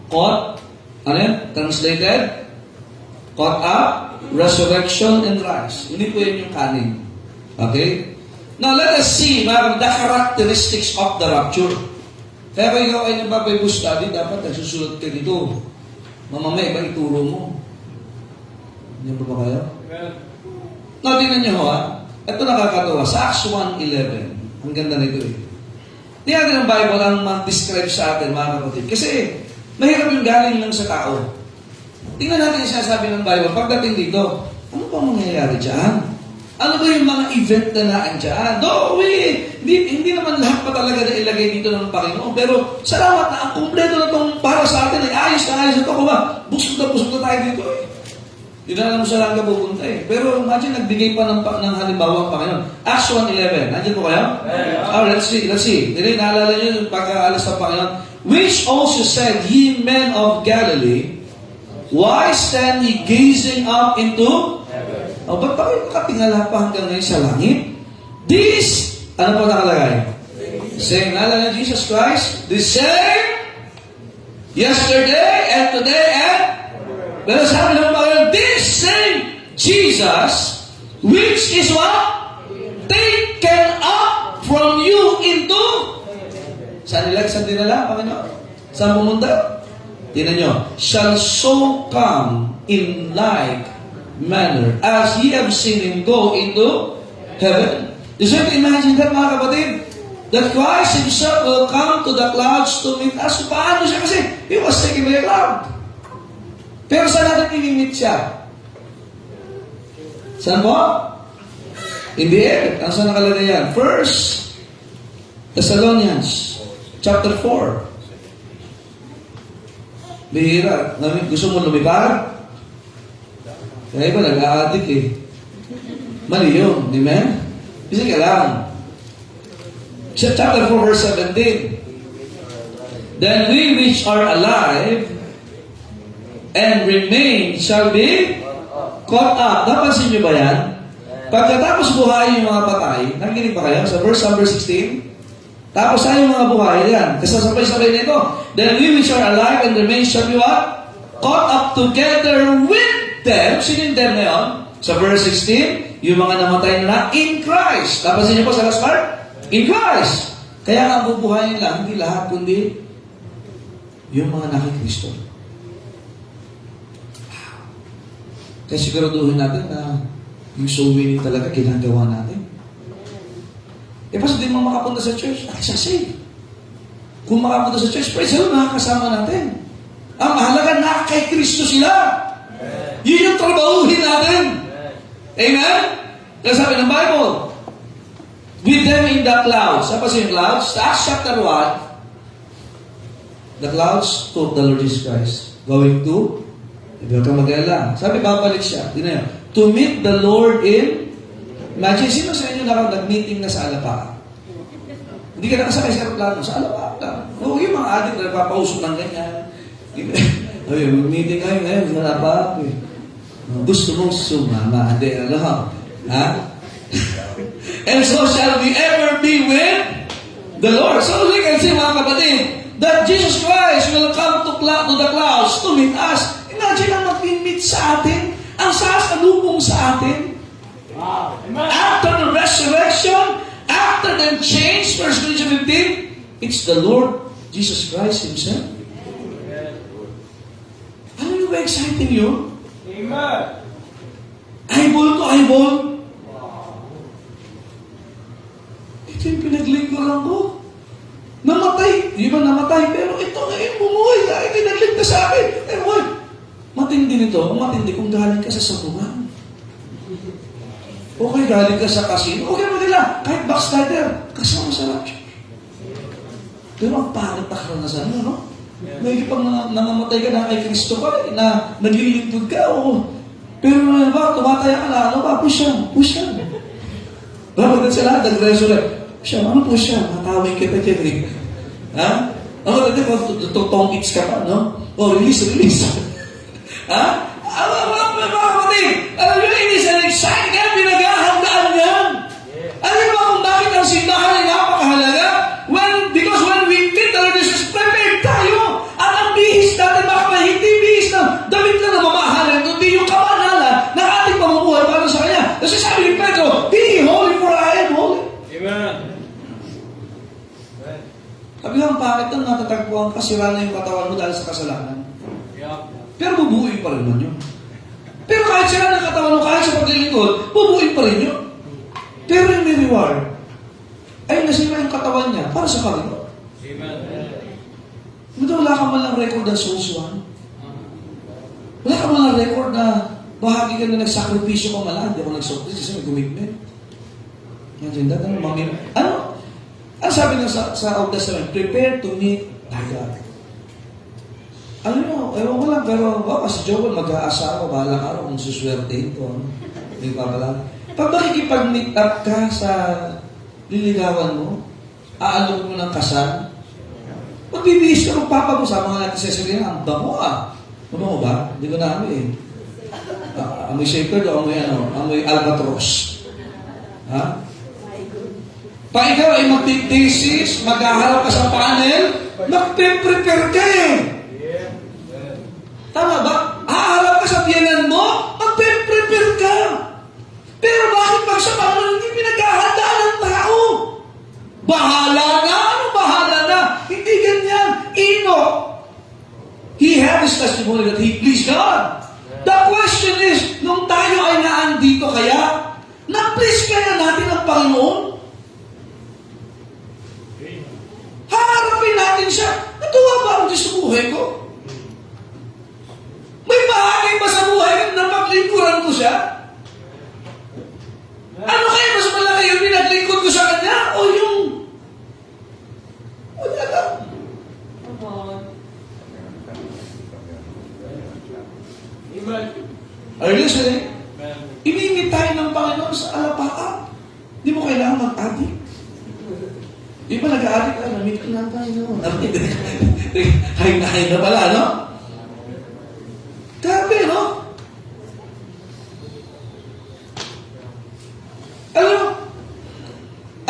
Caught, ano yan? Translated? Caught up, resurrection, and rise. Hindi po yan yung kanin. Okay? Now, let us see the characteristics of the rapture. Kaya kung ikaw ay nagpa-Bible study, dapat nagsusulat ka dito. Mamamay, iba ituro mo. Hindi ba kayo? Now, tingnan niyo ho, ha? Ito nakakatawa. Sa Acts 1:11. Ang ganda nito eh. Tingnan natin ang Bible ang mag-describe sa atin, mga kapatid. Kasi, mahirap yung galing lang sa tao. Tingnan natin yung sinasabi ng Bible. Pagdating dito, ano pa mangyayari dyan? Ano ba yung mga event na naandyan? Hindi naman lahat pa talaga na ilagay dito ng Panginoon. Pero salamat na ang kumpleto na itong para sa atin ay ayos na ito. Kung ba, busog na tayo dito eh. Hindi na alam mo saan ka pupunta eh. Pero imagine, nagbigay pa ng halimbawa ang Panginoon. Acts 1:11. Nandiyan po kayo? Oh, let's see. Hindi, naalala nyo yung pagkaalis ng Panginoon. Which also said, ye men of Galilee, why stand ye gazing up into heaven? O, ba't pa kayo nakatingala pa hanggang ngayon sa langit? This, ano po nakalagay? Same, naalala na Jesus Christ, the same, yesterday, and today, and pero sabi ng Panginoon, this same Jesus, which is what? Taken up from you into saan dinala, Panginoon? Saan pumunta? Tingnan nyo, shall so come in like manner as ye have seen him go into heaven. You should imagine that, mga kapatid, that Christ Himself will come to the clouds to meet us. Paano siya? Kasi He was taken by a cloud. Pero saan natin i-meet siya? Saan po? In the air. Ang saan nakalagay yan? 1 Thessalonians chapter 4. Bihira. Gusto mo lumipad? Kaya iba nag-a-addict eh. Mali yun. Amen? Kasi ka lang. Chapter 4 verse 17. Then we which are alive and remain shall be caught up. Napansin niyo ba yan? Pagkatapos buhayin yung mga patay, nakikinig pa kayo sa verse number 16? Tapos tayo mga buhay yan. Kasi sabay-sabay na ito. Then we which are alive and remain shall be what? Caught up together with them. Sino yung them na yun? Sa verse 16, yung mga namatay na in Christ. Napansin niyo po sa last part? In Christ. Kaya nga bubuhayin lang, hindi lahat, kundi yung mga nakikristo. Kaya siguraduhin natin na yung soul winning talaga ginagawa natin. Eh, basta di mo makapunta sa church, ay sasave. Kung makapunta sa church, praise the Lord, nakakasama natin. Ang mahalaga na kay Kristo sila. Yun yung trabahuhin natin. Amen? Kaya sabi ng Bible, with them in the clouds. Saan pa siya yung clouds? Sa Acts chapter 1, the clouds took the Lord Jesus Christ. Going to, hindi ka mag-alala. Sabi, babalik siya. Hindi na yun. To meet the Lord in, imagine, sino sa inyo nag-meeting na sa Alapa? Hindi ka nakasakay sa aeroplano. Sa Alapa lang. O, yung mga adik na nagpapausok ng ganyan. Ay, mag-meeting kayo ngayon sa Alapa. Gusto mong sumama. Hindi, alam. Ha? And so shall we ever be with the Lord. So we can see, mga kapatid, that Jesus Christ will come to the clouds to meet us. Imagine ang mag-meet sa atin, ang sasalubong sa atin. Wow. After the resurrection, after the change, 1 Corinthians 15, it's the Lord Jesus Christ Himself. ba exciting yun? Amen. Eyeball to eyeball. Ito yung pinaglingkuran ko. Namatay. Di ba namatay? Pero ito ngayon bumuhay. Ay, pinagligtas sa akin. Eh, why? Matindi nito. Matindi kung galing ka sa sabungan. Okay, galing ka sa casino. Okay mo nila. Kahit backslider. Kasama sa rapture. Pero ang pangit na karanasan mo, no? May pag nangamatay ka na kay Kristo pa rin, na naglilintod ka, oo. Pero ba, tumataya ka na, ano ba? Push yan. Bakit sila, nag-resurrect? Push yan, ano push yan? Matawin kita dyan eh. Ha? Ako dati, tutong-its ka pa, no? Oh, release. Ha? Mga kapatid, alam nyo, it is an exciting, kaya pinaghahandaan yan. Alam mo kung bakit ang simbahan ay napakahalaga? Because when we meet the Lord Jesus, prepared tayo. At ang bihis natin, baka hindi bihis na damit na mamahalan, kundi yung kamanalan ng ating pamumuhay para sa Kanya. Kasi sabi ni Pedro, be holy for I am holy. Amen. Sabi lang, bakit nang natatagpuan ka, sira na yung katawan mo dahil sa kasalanan? Yeah. Pero bubuuin pa rin man yun. Pero kahit sira ng katawan mo, kahit sa paglilingkod, bubuuin pa rin yun. Pero yung may reward, ay nasira yung katawan niya para sa Panginoon. Amen. Ito, wala ka man lang record ng souls one. Wala ka man lang record na bahagi ka na nagsakripisyo ka man lang. Hindi ako nagsakripisyo kasi may commitment. Yan, Jinda, ano? Ano sabi nga sa Old Testament? Prepare to meet thy God. Alam nyo, ewan ko lang, pero si Joel mag-aasawa, bahala ka kung suswertein ko. Hindi pa pala. Pag makikipag-meet up ka sa liligawan mo, aalok mo ng kasal, magbibihis ka magpapag-usama nga natin sa sarili, ang bango ah. Bango ba? Hindi ko na amoy eh. Amoy shaker o amoy albatros. Ha? Pag ikaw ay mag-thesis, mag-aharap ka sa panel, mag-prepare ka eh. Tama ba? Haharap ka sa biyanan mo, mag-prepare ka. Pero bakit pag sa Panginoon hindi pinaghahandaan ng tao? Bahala na! Ano bahala na? Hindi ganyan. He had his testimony that he pleased God. The question is, nung tayo ay naandito kaya, na-please kaya natin ang Panginoon? Haharapin natin siya. Natuwa ba ang Diyos sa buhay ko? May bahagi ba sa buhay ko na paglingkuran ko siya? Ano kaya mas malaki yung pinaglingkod ko sa Kanya? O yung... Wala lang. Amen. Are you listening? Amen. Inimit tayo ng Panginoon sa alapaap. Hindi mo kailangan mag-adik. Di ba nag-aadik ka? Namit ko na tayo. Hay na pala, no? Grabe, no? Alam mo,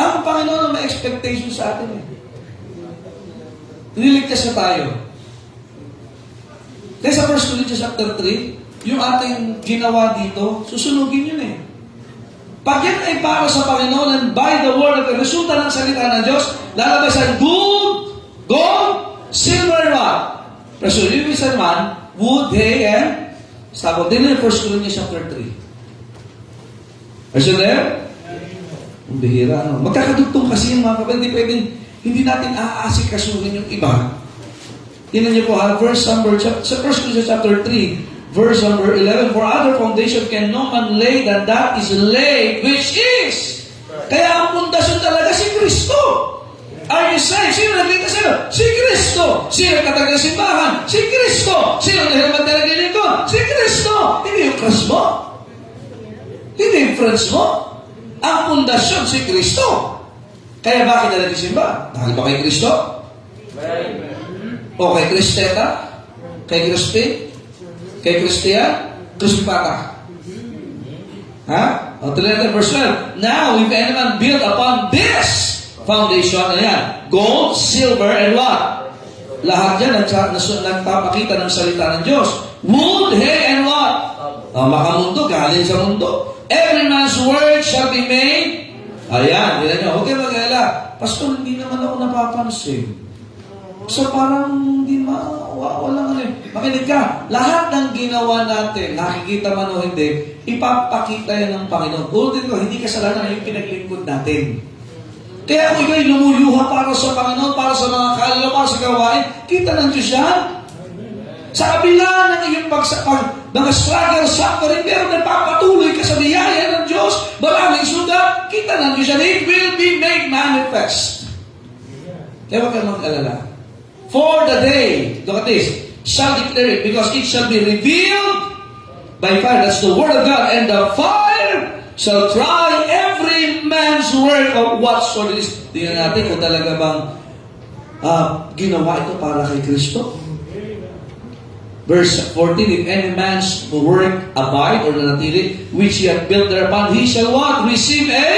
ang Panginoon may expectation sa atin eh. Niligtas na tayo. Kaya sa 1 Corinthians chapter 3, yung ating ginawa dito, susunugin yun eh. Pag yan ay para sa Panginoon and by the word of the resulta ng salita ng Diyos, lalabas ang gold, silver, and what? Presume yung isa naman, wood, hay, and stubble. Din in 1 Corinthians chapter 3. Are you there? Ang bihira, no? Magkakadugtong kasi yung mga kapatid, hindi natin aasikasuhin yung iba. Tingnan niyo po ha, verse number, sa 1 Corinthians chapter 3, verse number 11, for other foundation can no man lay than that is laid, which is. Kaya ang pundasyon talaga si Kristo. Are you saying, sino nagligtas sa'yo? Si Kristo. Sino nagtatag ng simbahan? Si Kristo. Sino nagtatag ng lingkod? Si Kristo. Hindi yung crush mo. Hindi yung friends mo. Ang pundasyon si Kristo. Kaya bakit na nagsimba? Dahil ba kay Kristo? O kay Kristeta? Kay Crispin? Kay Christian? Crispata? Ha? O, tuloy verse 12. Now, if anyone build upon this foundation, ano yan? Gold, silver, and what? Lahat yan nagpapakita ng salita ng Diyos. Wood, hay, and what? Makamundo, galing sa mundo. Every man's word shall be made. Ayan, hindi nyo. Huwag kayo mag-alala. Pastor, hindi naman ako napapansin. So parang hindi walang ano eh. Makinig Makinig ka. Lahat ng ginawa natin, nakikita man o hindi, ipapakita yan ng Panginoon. Ulitin ko, hindi kasalanan yung pinaglingkod natin. Kaya kung ikaw'y lumuluha para sa Panginoon, para sa mga kalala, para sa gawain, kita ng Diyos yan. Sa kabila ng iyong mga struggle, suffering, pero nagpapatuloy ka sa biyaya ng Diyos, maraming sugat, kita ng Diyos yan. It will be made manifest. Kaya huwag ka mag-alala. For the day, look at this, shall declare it, because it shall be revealed by fire. That's the word of God. And the fire shall try every man's work of what sort it is. Tingnan natin kung talaga bang ginawa ito para kay Kristo. Verse 14, if any man's work abide or nanatili, which he hath built thereupon, he shall what? Receive a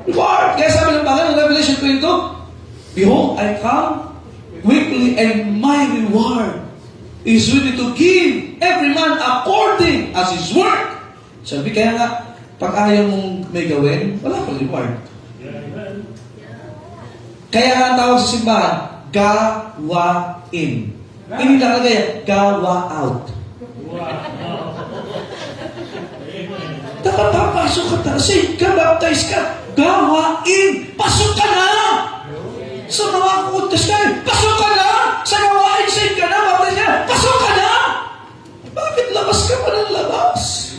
reward. Kaya sabi ng Panginoon, Revelation 22, behold, I come quickly, and my reward is ready to give every man according as his work. Sabi, kaya nga, pag ayaw mong may gawin, wala kang reward. Kaya nga ang tawag sa simbahan, gawain. Hindi lang kagaya, gawa out. Dapat papasok ka na, say, baptize ka, gawain, pasok ka na! Sa mga kutas ka, pasok ka na! Sa gawain, say ka na, baptize ka, pasok ka na! Bakit labas ka pa ng labas?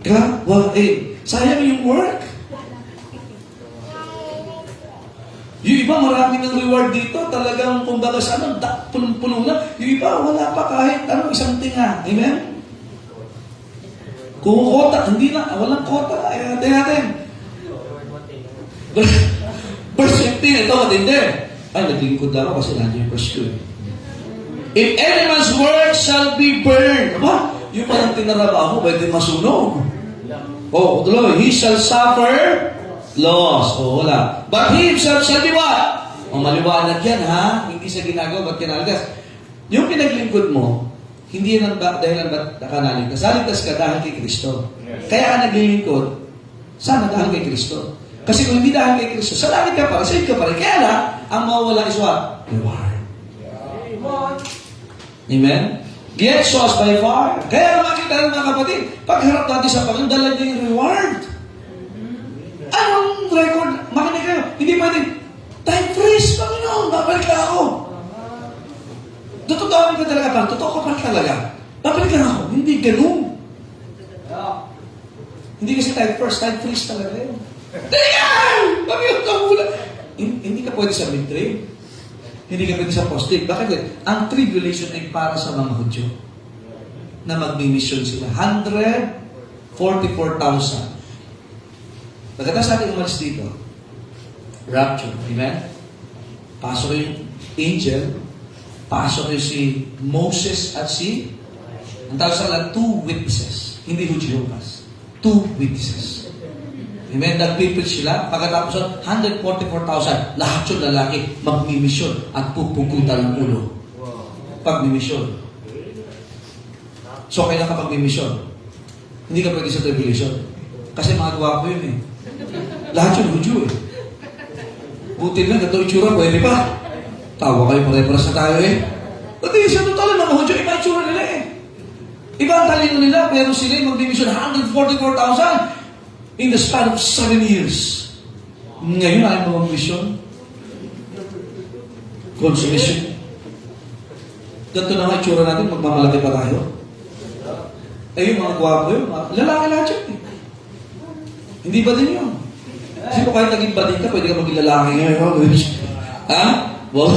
Gawain. Sayang yung work. Yung iba, marami ng reward dito. Talagang, kumbaga sa ano, punong-puno na. Yung iba, wala pa kahit isang tinga. Amen? Kung kota, hindi na, walang kota. Tingnan natin. Verse 15, ito matindi. Ay, naglingkod lang ako kasi nandiyo yung verse 2. If any man's work shall be burned. Aba, yung parang tinarabaho, pwede masunog. Tuloy, he shall suffer loss. Wala. But he himself shall be what? Maliwanag yan, ha? Hindi sa ginagawa, ba't kinalagas? Yung pinaglingkod mo, hindi yan dahilan ba't nakanaligtas. Naligtas ka dahil kay Kristo. Kaya ka naglilingkod, sana dahil kay Kristo. Kasi kung hindi dahil kay Kristo, sa langit ka pa, saved ka pa rin. Kaya na, ang mawawala is what? Reward. Amen? Get sauce by fire. Kaya makita ng mga kapatid, pagharap natin sa Panginoon, dala niya yung reward. Anong record? Makinig kayo. Hindi pwede, time freeze, Panginoon, babalik na ako. Totoo ka talaga pa. Totoo ka pa talaga. Babalik na ako. Hindi ganun. Hindi kasi time first, time freeze talaga yun. Tingnan! Panginoon ka muna. Hindi ka pwede sa mid-trib. Hindi ka pwede sa post-trib. Bakit? Ang tribulation ay para sa mga Hudyo na magmi-mission sila. 144,000. Pagkatapos natin umalis dito, rapture, amen? Pasok yung angel, pasok yung si Moses at si, ang tawag sa lahat, 2 witnesses. Hindi Jehovah's. 2 witnesses. Amen? Nagpipit sila, pagkatapos 144,000, lahat yung lalaki magmimisyon at pupugutan ng ulo. Pagmimisyon. So, kailan ka magmimisyon? Hindi ka pwede sa tribulation. Kasi mga gwapo yun eh. Lahat yung Hudyo eh. Buti lang, gato itsura, pwede pa. Tawa kayo, pare-paras na tayo eh. Pati siya totoo mga Hudyo, iba itsura nila eh. Iba ang talino nila, pero sila yung magmimisyon 144,000 in the span of 7 years. Ngayon, ayaw mga mission. Consummation. Ganito na nga itsura natin, magmamalaki pa tayo. Eh, yung mga gwapo yun, lalaki lahat yun eh. Hindi ba din yun? Kasi kung kahit naging bading ka, pwede ka maging lalaki ngayon. Ha? Well,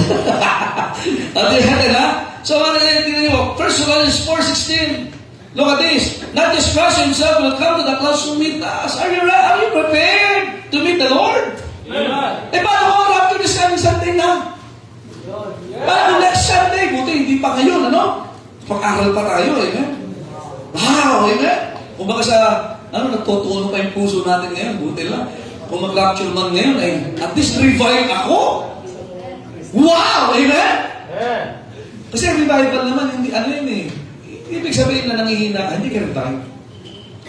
at yan ha? So, ano yung 1 Corinthians 4:16. Look at this. Not just Christ himself will come to the clouds to meet us. Are you prepared to meet the Lord? Eh, paano kung rapture this coming Sunday na? Paano next Sunday? Buti, hindi pa ngayon, ano? Pag-aral pa tayo, amen? Wow, amen? Kung baka sa, nagtutuno pa yung puso natin ngayon, buti lang. Kung mag-rapture man ngayon, ay at least revive ako. Wow, amen? Kasi revival naman, hindi, yun eh. Ibig sabihin na nangihina ka, hindi ka revive.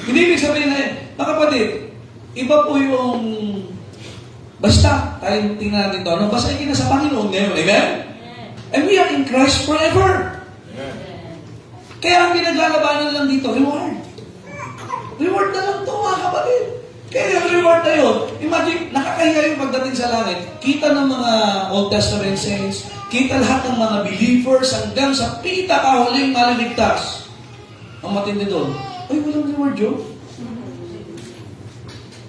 Hindi ibig sabihin na, mga kapatid, iba po yung, basta, tayo tingnan natin ito, basta yung sa Panginoon ngayon, amen? And we are in Christ forever. Kaya ang pinaglalabanan lang dito, reward. Reward na lang ito, mga kapatid. Kaya yung reward na yun, imagine, nakakahiya yung pagdating sa langit. Kita ng mga Old Testament saints, kita lahat ng mga believers hanggang sa pinakahuling maliligtas. Ang matindi doon, ay, walang reward yun.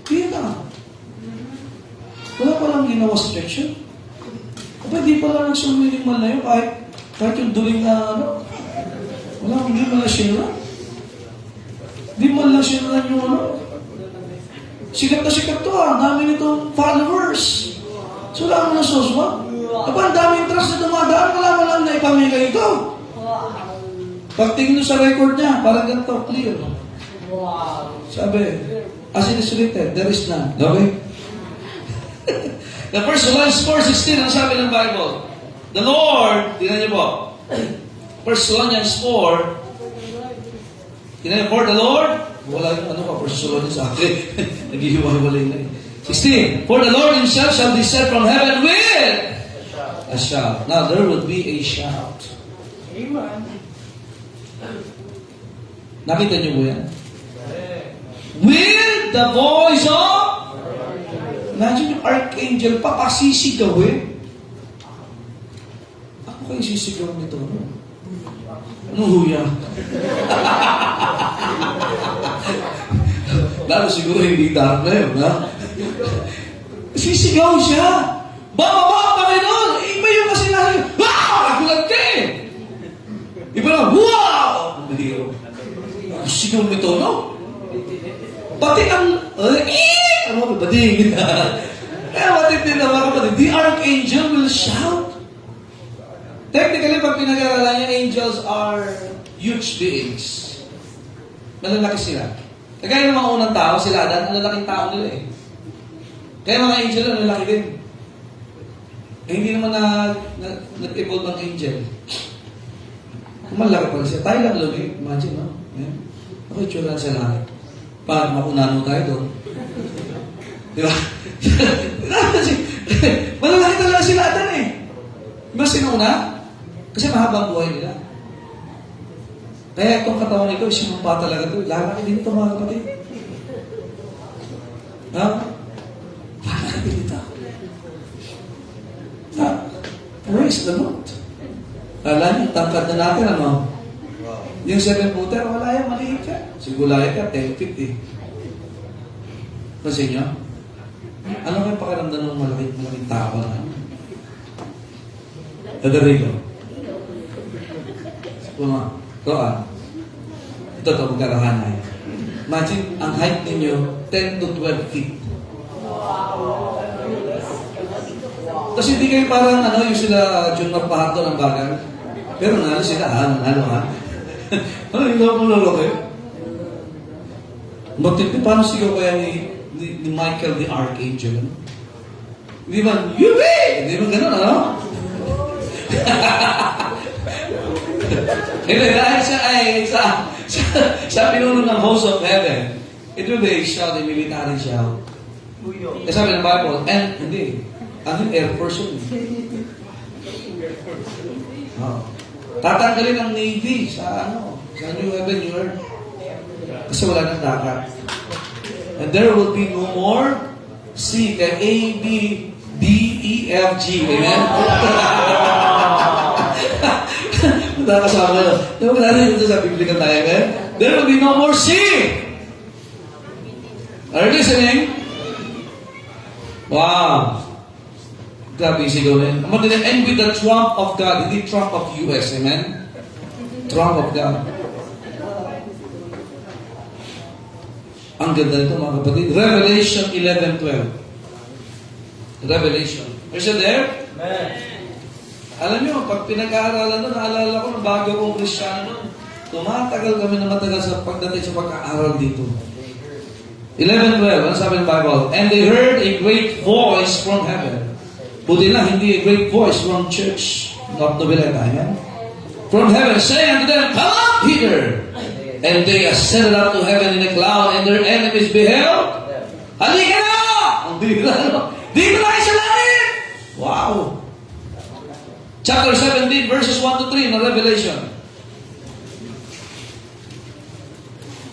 Kita. Wala palang ginawa sa church yun. Aba, di pala nagsumiling man na yun, kahit yung duling na wala, hindi man lang sinura. Di man lang sinura yung sikat na sikat to ang dami nitong followers. So, wala mo na soswa. Aba, ang daming trust na dumadaan, wala mo lang na ipamigay ito. Pagtingin sa record niya, parang ganito, clear. Sabi, as it is written, there is none. Okay? The first Thessalonians 4:16, ang sabi ng Bible, the Lord, tingnan niyo po, 1 Thessalonians 4, tingnan niyo, for the Lord, wala yung ano pa, 1 Thessalonians sa akin, naghihiwa-hiwalay na eh. 16, for the Lord himself shall descend from heaven with a shout. Now, there will be a shout. Amen. Nakita niyo po yan? With the voice of, imagine yung archangel papasisigawin. Ako kayo sisigaw nito. Ano huya? Lalo siguro hindi dark na yun, ha? Sisigaw siya. Bababa ang Panginoon. Iba yung kasi natin. Wow! Nagulat ka eh. Iba na, wow! Sigaw nito, no? Pati ang, ano, bading. Kaya matindi na mga kapatid, the archangel will shout. Technically, pag pinag-aralan niya, angels are huge beings. Malalaki sila. Kaya ng mga unang tao, sila Adan, ang lalaking tao nila eh. Kaya mga angel, ang lalaki din. Eh, hindi naman nag-evolve ang angel. Malaki pala siya. Tayo lang lagi. Imagine, no? Yeah. Ako itsura sa langit. Para makunano tayo doon. Di ba? Malalaki talaga sila Adan eh. Diba sinuna? Kasi mahabang buhay nila. Kaya itong katawan nito, sinumpa talaga ito. Lalaki din ito mga kapatid. Ha? Lalaki din ito. Ha? Praise the Lord. Kala niyo, tangkad na natin, ano? Yung 7-footer, wala yan, maliit yan. Sigulay ka, 10 feet eh. Kasi nyo, ano kayo pakiramdam ng malaking tao na? Dadarigo. Puma. Ito ito, magkarahanay. Imagine, ang height ninyo, 10 to 12 feet. Tapos hindi kayo parang, yung sila, Jun Marpahato ng bagal. Pero nalo sila, nalo ha? Hindi ako malolo kayo. Matindi, paano sigaw kaya ni Michael the Archangel? Hindi ba, yubi! Hindi ba ganun, ano? Hindi, dahil siya ay sa pinuno ng host of heaven, it will be a shout, a military shout. Kasi sabi ng Bible, and hindi, ano yung Air Force yun? Oh. Tatanggalin ang Navy sa New Heaven, New Earth. Kasi wala nang dagat. And there will be no more C, kaya A, B, D, E, F, G. Amen? Nakasama yun. Wala na yun sa Biblia tayo, amen? There will be no more C. Are you listening? Wow. Grabe yung sigaw na yun. And with the trump of God, hindi trump of US, amen? Trump of God. Ang ganda nito mga kapatid. Revelation 11:12. Revelation. Is it there? Amen. Alam niyo, pag pinag-aaralan doon, naalala ko na bago akong Kristiyano doon, tumatagal kami na matagal sa pagdating sa pag-aaral dito. 11:12, ano sabi ng Bible? And they heard a great voice from heaven. Buti na, hindi a great voice from church. Not to be like that, amen? From heaven, saying unto them, come up hither. And they ascended up to heaven in a cloud, and their enemies beheld. Halika na! Ang bigla, no? Dito na kayo sa langit! Wow! Chapter 17, verses 1 to 3 na Revelation.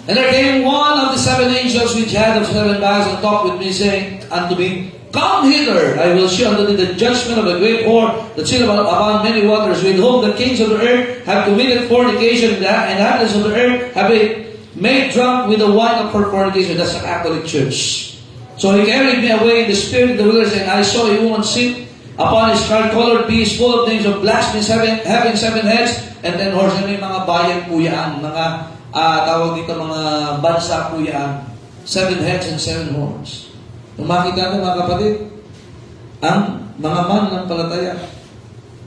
And there came one of the seven angels which had of seven vials and talked with me, saying unto me, Come hither, I will show unto thee the judgment of a great whore that sitteth upon many waters, with whom the kings of the earth have committed fornication, and the inhabitants of the earth have been made drunk with the wine of her fornication. That's the Catholic Church. So he carried me away in the spirit of the wilderness, and I saw a woman sit upon a scarlet-colored beast, full of names of blasphemies, having seven heads, and 10 horns. May mga bayan po yan, mga tawag dito mga bansa po yan. 7 heads and 7 horns. Kung makita natin mga kapatid, ang mga mananampalataya,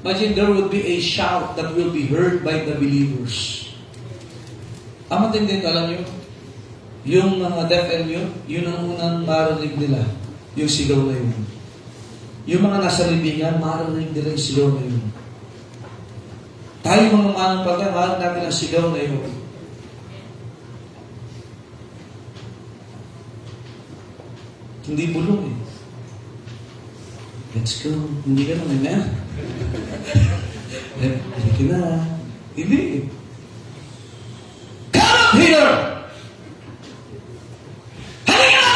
imagine there would be a shout that will be heard by the believers. Ang matindi, alam nyo, yung mga deaf and mute, yun ang unang marinig nila, yung sigaw na yun. Yung mga nasa libingan, marinig nila yung sigaw na yun. Tayo mga mananampalataya, marinig natin ang sigaw na yun. Hindi bulong eh. Let's go. Hindi ka naman na. Hindi ka na. Hindi eh. Come here! Halika!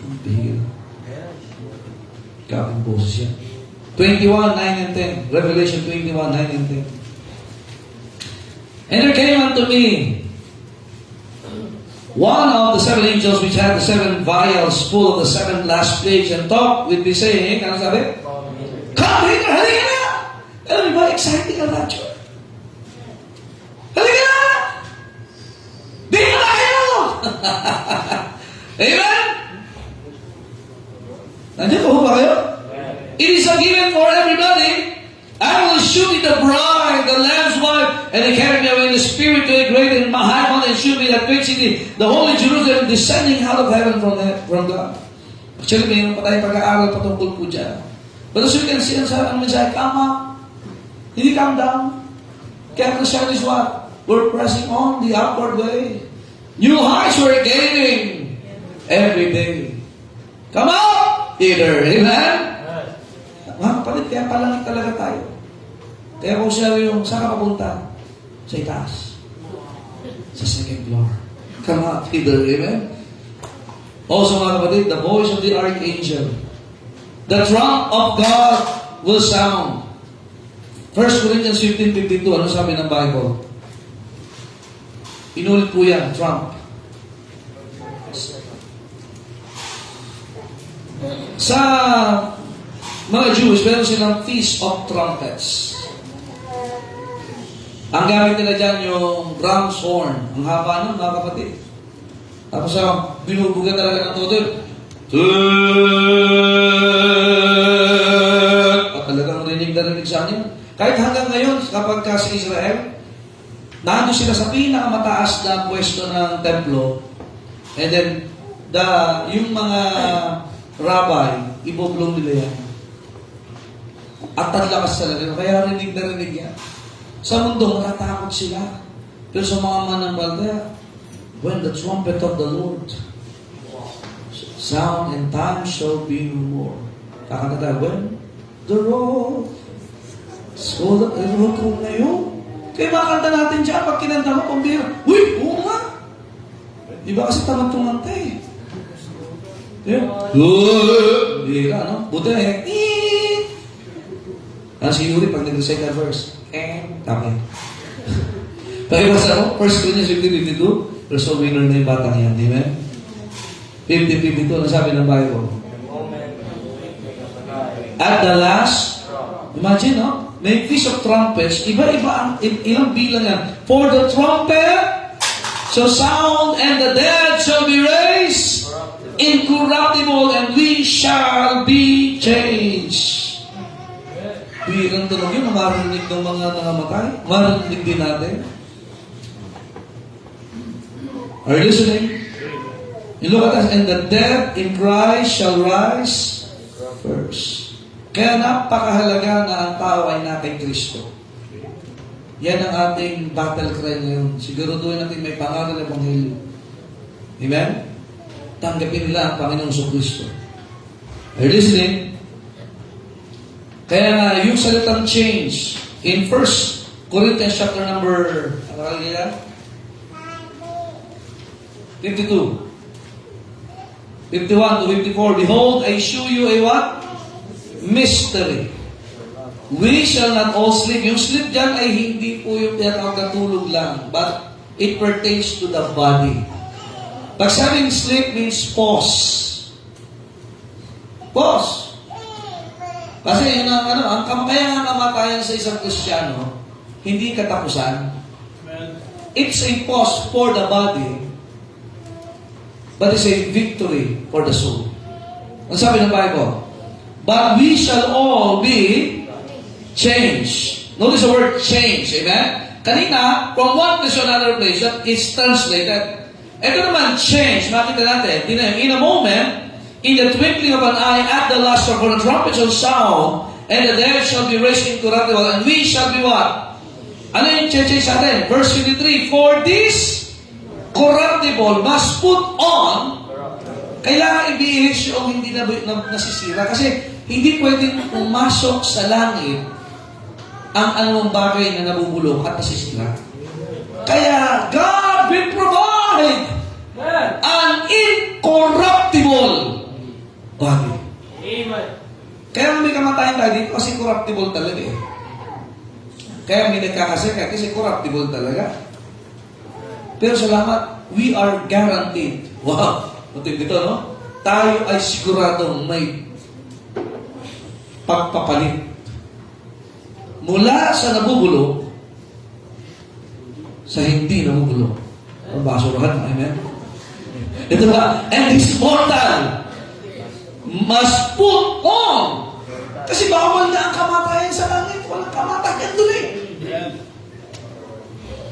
Ang bihira. Kapag boses yan. 21, 9 and 10. Revelation 21, 9 and 10. And there came unto me one of the seven angels which had the 7 vials full of the 7 last plagues, and talked with me, saying, ano sabi? Come here! Halika na! Alam niyo ba, exciting ang rapture. Halika na! Di ka tayo! Amen? Nandiyan po ba kayo? It is a given for everybody. I will shoot thee the bride, the Lamb's wife, and they carried me away in the spirit to a great and high mountain, and shoot me that great city, the holy Jerusalem, descending out of heaven from God. Actually, mayroon pa tayong pag-aaral patungkol po dyan. But as you can see, ang mensahe, come up. Hindi come down. Kaya Christian is what? We're pressing on the upward way. New heights we're gaining every day. Come up, Peter. Amen? Mga kapatid, kaya palangit talaga tayo. Kaya kung sabi yung, saan ka papunta? Sa itaas. Sa second floor. Come on, Peter. Amen? Also mga kapatid, the voice of the archangel. The trump of God will sound. 1 Corinthians 15:52, ano sabi ng Bible? Inulit po yan, trump. Sa mga Jews, meron silang Feast of Trumpets. Ang gamit nila dyan yung ram's horn. Ang haba nun, mga kapatid. Tapos binubuga talaga ng todo. At talagang rinig na rinig sa anin. Kahit hanggang ngayon, kapag sa Israel, nandun sila sa pinakamataas na pwesto ng templo. And then, yung mga rabbi, iboblong nila yan. At ang lakas talaga. Kaya rinig na rinig yan. Sa mundo, matatakot sila. Pero sa mga mananampalataya, when the trumpet of the Lord sound and time shall be no more. Kakanta tayo, when the road so that the road ko ngayon. Kaya makanta natin dyan, pag kinanta mo, pambira, uy, oo nga. Diba kasi tamad tumanta eh. Bira, no? Buti na eh. Si Yuri, pag nag-recite na verse, tama yun. Pakibasa mo, 1 Corinthians 15:52, Reso winner na yung batang yan, amen? 15:52, ano sabi ng Bible? At the last, imagine, no? May Feast of Trumpets, iba-iba, ilang bilang yan. For the trumpet shall sound, and the dead shall be raised incorruptible, and we shall be changed. Birang tunog yun, marinig ng mga nangamatay. Marinig din natin. Are you listening? You look at us, and the dead in Christ shall rise first. Kaya napakahalaga na ang tao ay na kay Kristo. Yan ang ating battle cry ngayon. Siguraduhin natin may pangaral ng Ebanghelyo. Amen? Tanggapin nila ang Panginoong Kristo. Are you listening? Kaya yung salitang change, in 1 Corinthians chapter number, ano kalagay yan? 52. 51 to 54. Behold, I show you a what? Mystery. We shall not all sleep. Yung sleep dyan ay hindi po yung tinatawag na tulog lang, but it pertains to the body. Pag sabing sleep means pause. Pause. Kasi yun ang kaya nga kamatayan sa isang Kristiyano, hindi katapusan. Amen. It's a pause for the body, but it's a victory for the soul. Ang sabi ng Bible, but we shall all be changed. Notice the word change, amen? Kanina, from one place to another place, that is translated. Ito naman, change. Makita natin, in a moment, in the twinkling of an eye, at the last of the trumpet shall sound, and the dead shall be raised incorruptible, and we shall be what? Ano yung change sa atin? Verse 53, for this corruptible must put on, kailangan ibihis yung hindi na nasisira. Kasi hindi pwedeng pumasok sa langit ang anumang bagay na nabubulong at nasisira. Kaya God will provide an incorruptible body. Amen. Kaya may kamatayan tayo dito kasi corruptible talaga eh. Kaya may nagkakasakit kasi corruptible talaga. Pero salamat, we are guaranteed. Wow! Matindi dito, no? Tayo ay siguradong may pagpapalit. Mula sa nabubulok sa hindi nabubulok. Ang basurahan, amen? Ito ba? And this mortal must put on. Kasi bawal na ang kamatayan sa langit. Walang kamatayan doon eh.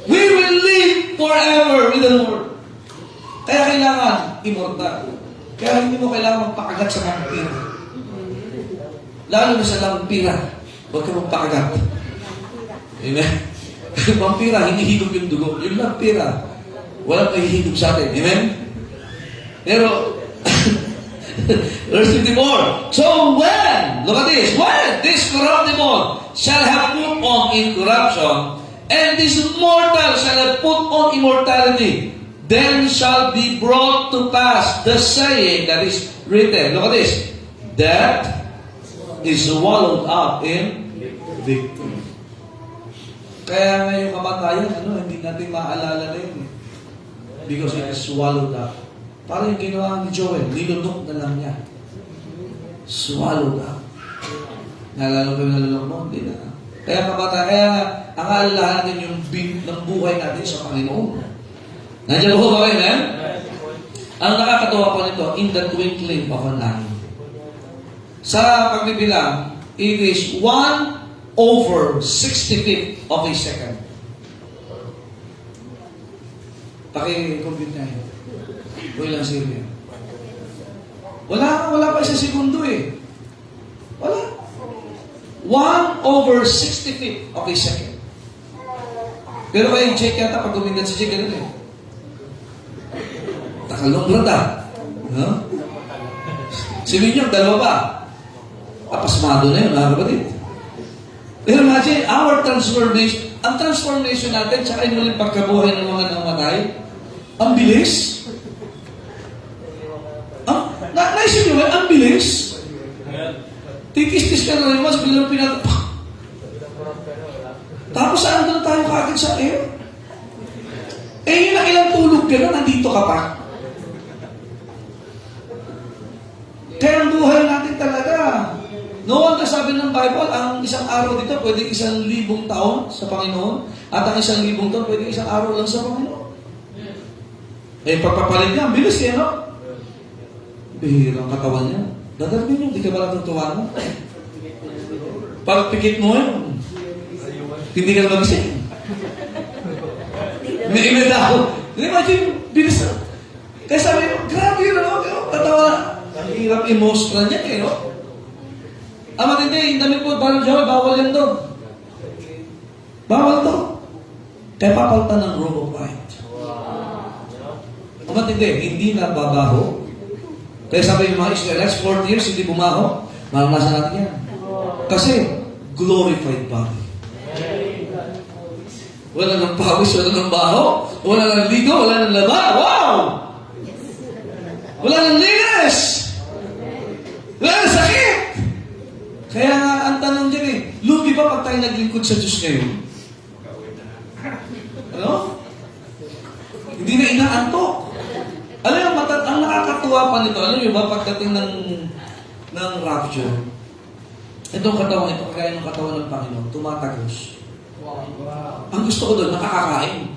We will live forever with the Lord. Kaya kailangan immortal. Kaya hindi mo kailangan magpakagat sa vampira. Lalo na sa vampira. Huwag ka magpakagat. Amen? Kasi vampira, hinihigop yung dugo. Yung vampira, walang mahihigop sa atin. Amen? Pero, verse 54. So when, look at this, when this corruptible shall have put on incorruption, and this mortal shall have put on immortality, then shall be brought to pass the saying that is written. Look at this. Death is swallowed up in victory. Kaya ngayong kamatayan, hindi natin maalala na yun. Because it is swallowed up. Parang yung ginawa ni Joel, nilunok na lang niya. Swallowed up. Nalala ko yung nalunok mo? Hindi na. Kaya kamatayan, kaya ang alalahan natin yung ng buhay natin sa Panginoon. Nandiyan po ba kayo, amen? Ang nakakatawa po nito, in the twinkling of an eye. Sa pagbibilang, it is 1/65 of a second. Paki-compute na yun. Ilang sirya. Wala pa isang segundo eh. Wala. 1/65 of a second. Pero kayo check yata pag gumindan si check ganun eh. Takalong rata. No? Si Minyong, dalawa pa. Pasmado na yun, mga kapatid. Pero imagine, our transformation, ang transformation natin, tsaka yung muling pagkabuhay ng mga namatay, ang bilis. Naisip nyo ba, ang bilis. Tikis-tis ka na rin, mas bilang pinatapak. Tapos saan doon tayo kagad sa air? Yun ang ilang tulog ka na, nandito ka pa. Kaya ang buhay natin talaga. No wonder sabi ng Bible, ang isang araw dito pwede 1,000 taon sa Panginoon, at ang 1,000 taon pwede isang araw lang sa Panginoon. Pagpapalit niya, ang bilis niya, no? Bihirang katawan niya. Dadalmin niyo, di ka ba natutuwa mo? Pagpikit mo yun, hindi ka na magising. May email na ako. Imagine, bilis na. Kaya sabi mo, grabe yun, no? Katawa. Ang hirap emotional niya, no? Ang matindi, damit po, parang Joey, bawal yan doon. Bawal to. Kaya papalta ng robe of white. Ang matindi, hindi na babaho. Kaya sabi yung mga Israelites, 40 years, hindi bumaho. Maranasan natin yan. Kasi, glorified body. Wala ng pawis, wala ng baho, wala ng ligo, wala ng laba. Wow! Wala ng linis! Wala ng sakit! Kaya nga, ang tanong dyan eh, lugi ba pag tayo naglingkod sa Diyos ngayon? Ano? Hindi na inaantok. Alam mo, ang nakakatuwa pa nito, alam mo ba, pagdating ng rapture, itong katawan, ito kagaya ng katawan ng Panginoon, tumatagos. Ang gusto ko doon, nakakakain.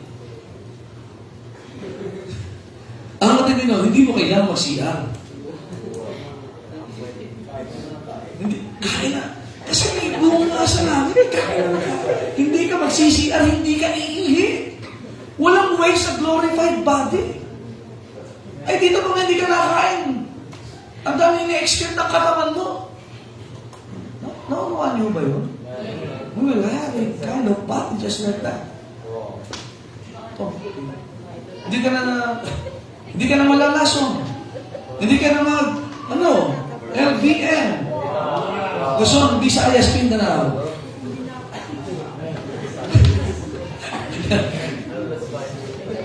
Ang matindi no, hindi mo kailangan mag-CR. Hindi, kaya na. Kasi may bunga sa langit, kaya na. Hindi ka mag-CCR, hindi ka iihi. Walang way sa glorified body. Ay, dito kung hindi ka nakain. Ang dami ni-expect ng katawan mo. Naunuan niyo ba yun? We will have a kind of body just like that. Oh. Hindi ka na malalason. Hindi ka na LBM. Gusto, Visayas, Mindanao.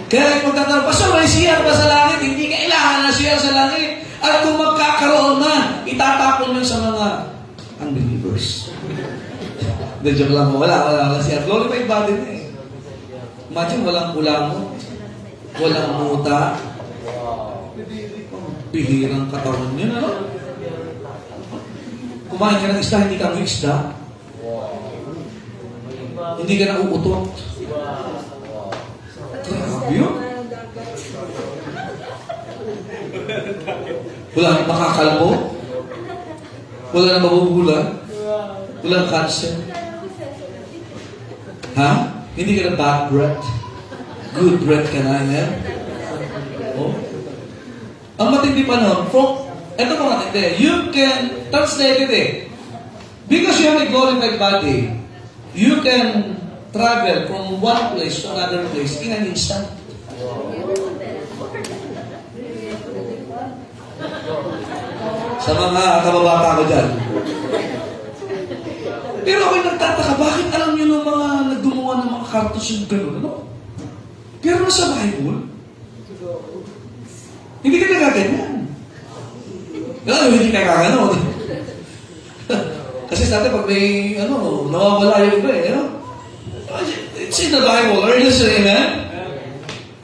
Kaya magtatanong, Pastor, may siyar ba sa langit? Hindi kailangan na siyar sa langit. At kung magkakaroon man, itatapon mo sa mga unbelievers. Hindi, joke lang mo. Wala siyar. Glorified body na eh. Imagine, walang kulango. Walang muta. Bihirang katawan yun, ano? Kumain ka ng isda, hindi ka mo isda. Hindi ka na uutot. Grabe yun. Wala nang makakalbo. Wala nang mabubulan. Walang cancer. Ha? Hindi ka na bad breath. Good breath ka na, eh? Oh. Ang matindi pa nun, ito po matindi, you can translate it eh. Because you have a glorified body, you can travel from one place to another place in an instant. Sa mga kababata ko dyan. Pero ako'y nagtataka, bakit alam nyo ng mga naggumawa ng mga cartoons yung gano'n, ano? Pero nasa Bible, hindi ka nagaganyan. Hindi ka gagano'n. Kasi sa atin, pag may, nawawala yung iba eh, It's in the Bible, or is it, amen?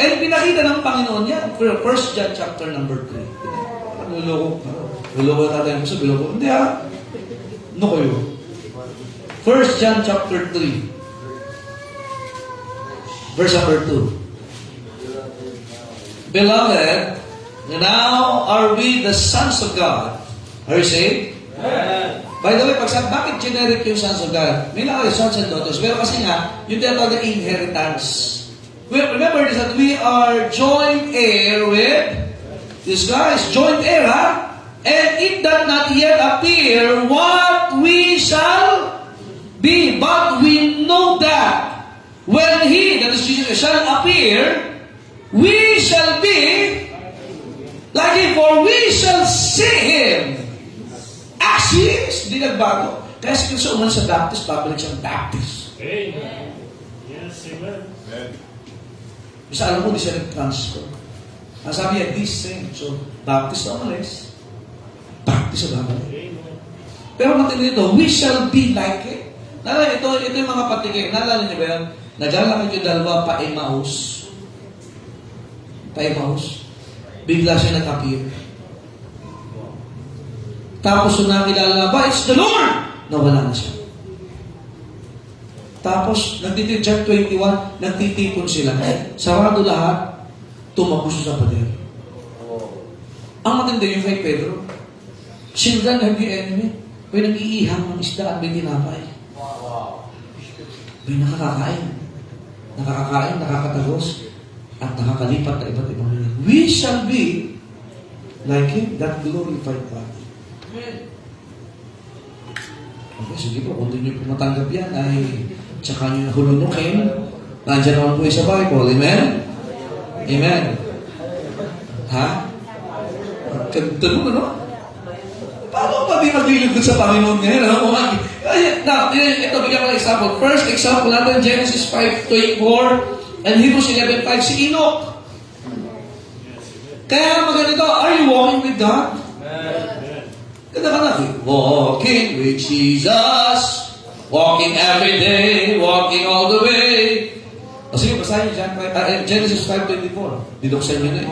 And pinakita ng Panginoon yan, 1 John chapter number 3. Nuloko natin yung biloko. Hindi ha? Ano kayo? 1 John chapter 3. Verse number 2. Beloved, now are we the sons of God. Are you saved? Amen. By the way, bakit generic yung sons of God? May nakay sons and daughters. Pero kasi nga, yung tinatawag na inheritance. Remember this, that we are joint heir with this guys. Joint heir, ha? And it does not yet appear what we shall be. But we know that when He, that is Jesus, shall appear, we shall be like Him, for we shall see Him. As He is. Hindi nagbago. Kaya si Kristo umalis sa Baptist, pabalik siyang Baptist. Amen. Yes, amen. Bisa alam mo, di siya nag-transfer. Ang sabi niya, this same. So, Baptist na umalis. Baptist na babalik. Pero matindi ito, we shall be like it. Nalala, ito yung mga patikin. Nalala niyo ba yan? Naglalakad yung dalawa pa Emmaus. Bigla siya nag-appear. Tapos nung nakilala ba, it's the Lord! Nawala na siya. Tapos, John 21, nagtitipon sila. Sarado lahat, tumakbo siya sa pader. Ang matindi yung kay Pedro, Sildan, have you enemy? May nag-iihang ng isda at may tinapay. May nakakakain. Nakakatagos, at nakakalipat na iba't ibang mga. We shall be like Him, that glorified body. Okay, sige po, kung hindi nyo po matanggap yan, ay tsaka nyo hulunukin. Nandiyan naman po sa Bible. Amen? Amen. Ha? Tanong, ano? Paano pa di maglilingkod sa Panginoon ngayon? Ano? ito, bigyan ko ng example. First example natin, Genesis 5:24 and Hebrews 11:5, si Enoch. Kaya maganito, are you walking with God? Ganda ka na. Walking with Jesus, walking every day, walking all the way. O sige, basahin niyo Genesis 5:24. Diduksan niyo na eh.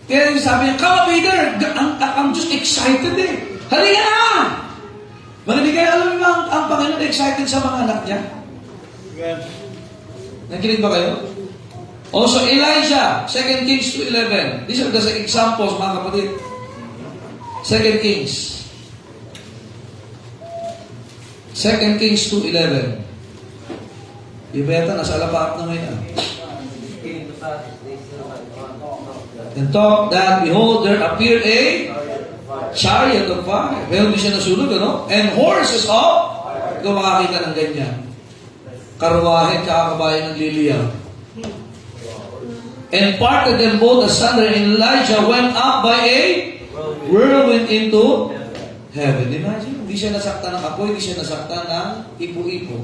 Kaya sabi niya, come Peter, I'm just excited eh. Halika na! Manibigay, alam mo ang Panginoon excited sa mga anak niya. Nakinig ba kayo? Also, Elijah, 2 Kings 2:11. These are the examples, mga kapatid. 2 Kings. 2 Kings 2:11. Iba yata, nasa alapaap na ngayon. And talk that, behold, there appeared a chariot of fire. Meron din siya nasunod, ano? And horses of, ikaw makakita ng ganyan. Karwahe, kakabayan ng liliyang. And parted them both asunder, and Elijah went up by a whirlwind into heaven. Imagine, hindi siya nasaktan ng apoy, hindi siya nasaktan ng ipo-ipo.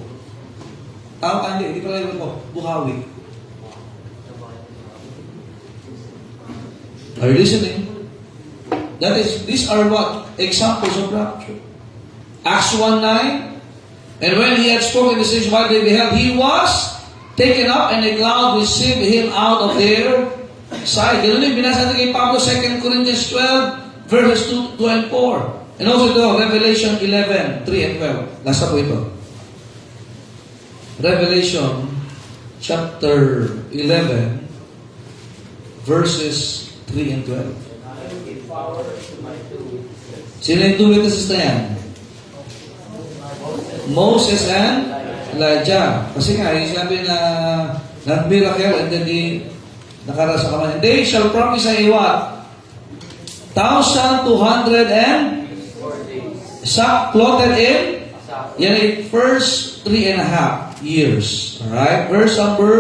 Hindi pala yun po, buhawi. Are you listening? These are what? Examples of rapture. Acts 1:9. And when he had spoken the things while they beheld, he was taken up, and a cloud received him out of their sight. Ganun yung binasa natin kay Pablo, 2 Corinthians 12, verses 2 and 4. And also ito, Revelation 11, 3 and 12. Lasa po ito. Revelation chapter 11, verses 3 and 12. Sino yung two witnesses na yan? Moses and Elijah. Kasi nga, yung sabi na nag-miracle and then nakara sa kamay. They shall prophesy what? 1,200 and plotted in yan ay first 3.5 years. Alright? Verse number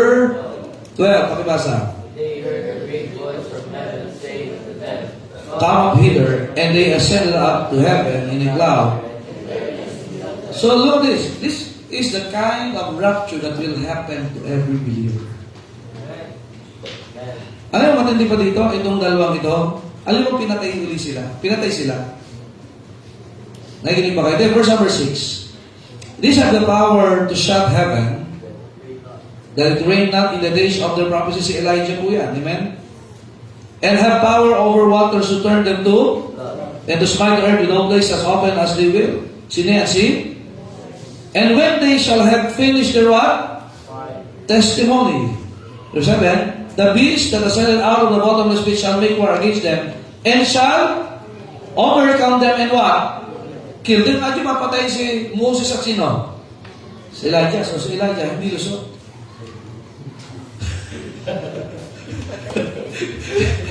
12. Pakibasa. They heard a great voice from heaven saying to them, Come up hither, and they ascended up to heaven in a cloud. So look at this. This is the kind of rapture that will happen to every believer. Alam mo matindi pa dito, itong dalawang ito, alam mo pinatay sila. Pinatay sila. Nakikinig ba kayo? Then, verse number 6. These have the power to shut heaven, that it rain not in the days of their prophecy. Si Elijah po yan. Amen? And have power over waters to turn them to, and to smite the earth with no place as often as they will. Sino yan? Si? And when they shall have finished their what? Testimony. Verse 7. The beast that ascended out of the bottomless pit shall make war against them, and shall overcome them and what? Kill them. At yung mapatay si Moses at sino? Si Elijah. So si Elijah, hindi lusot.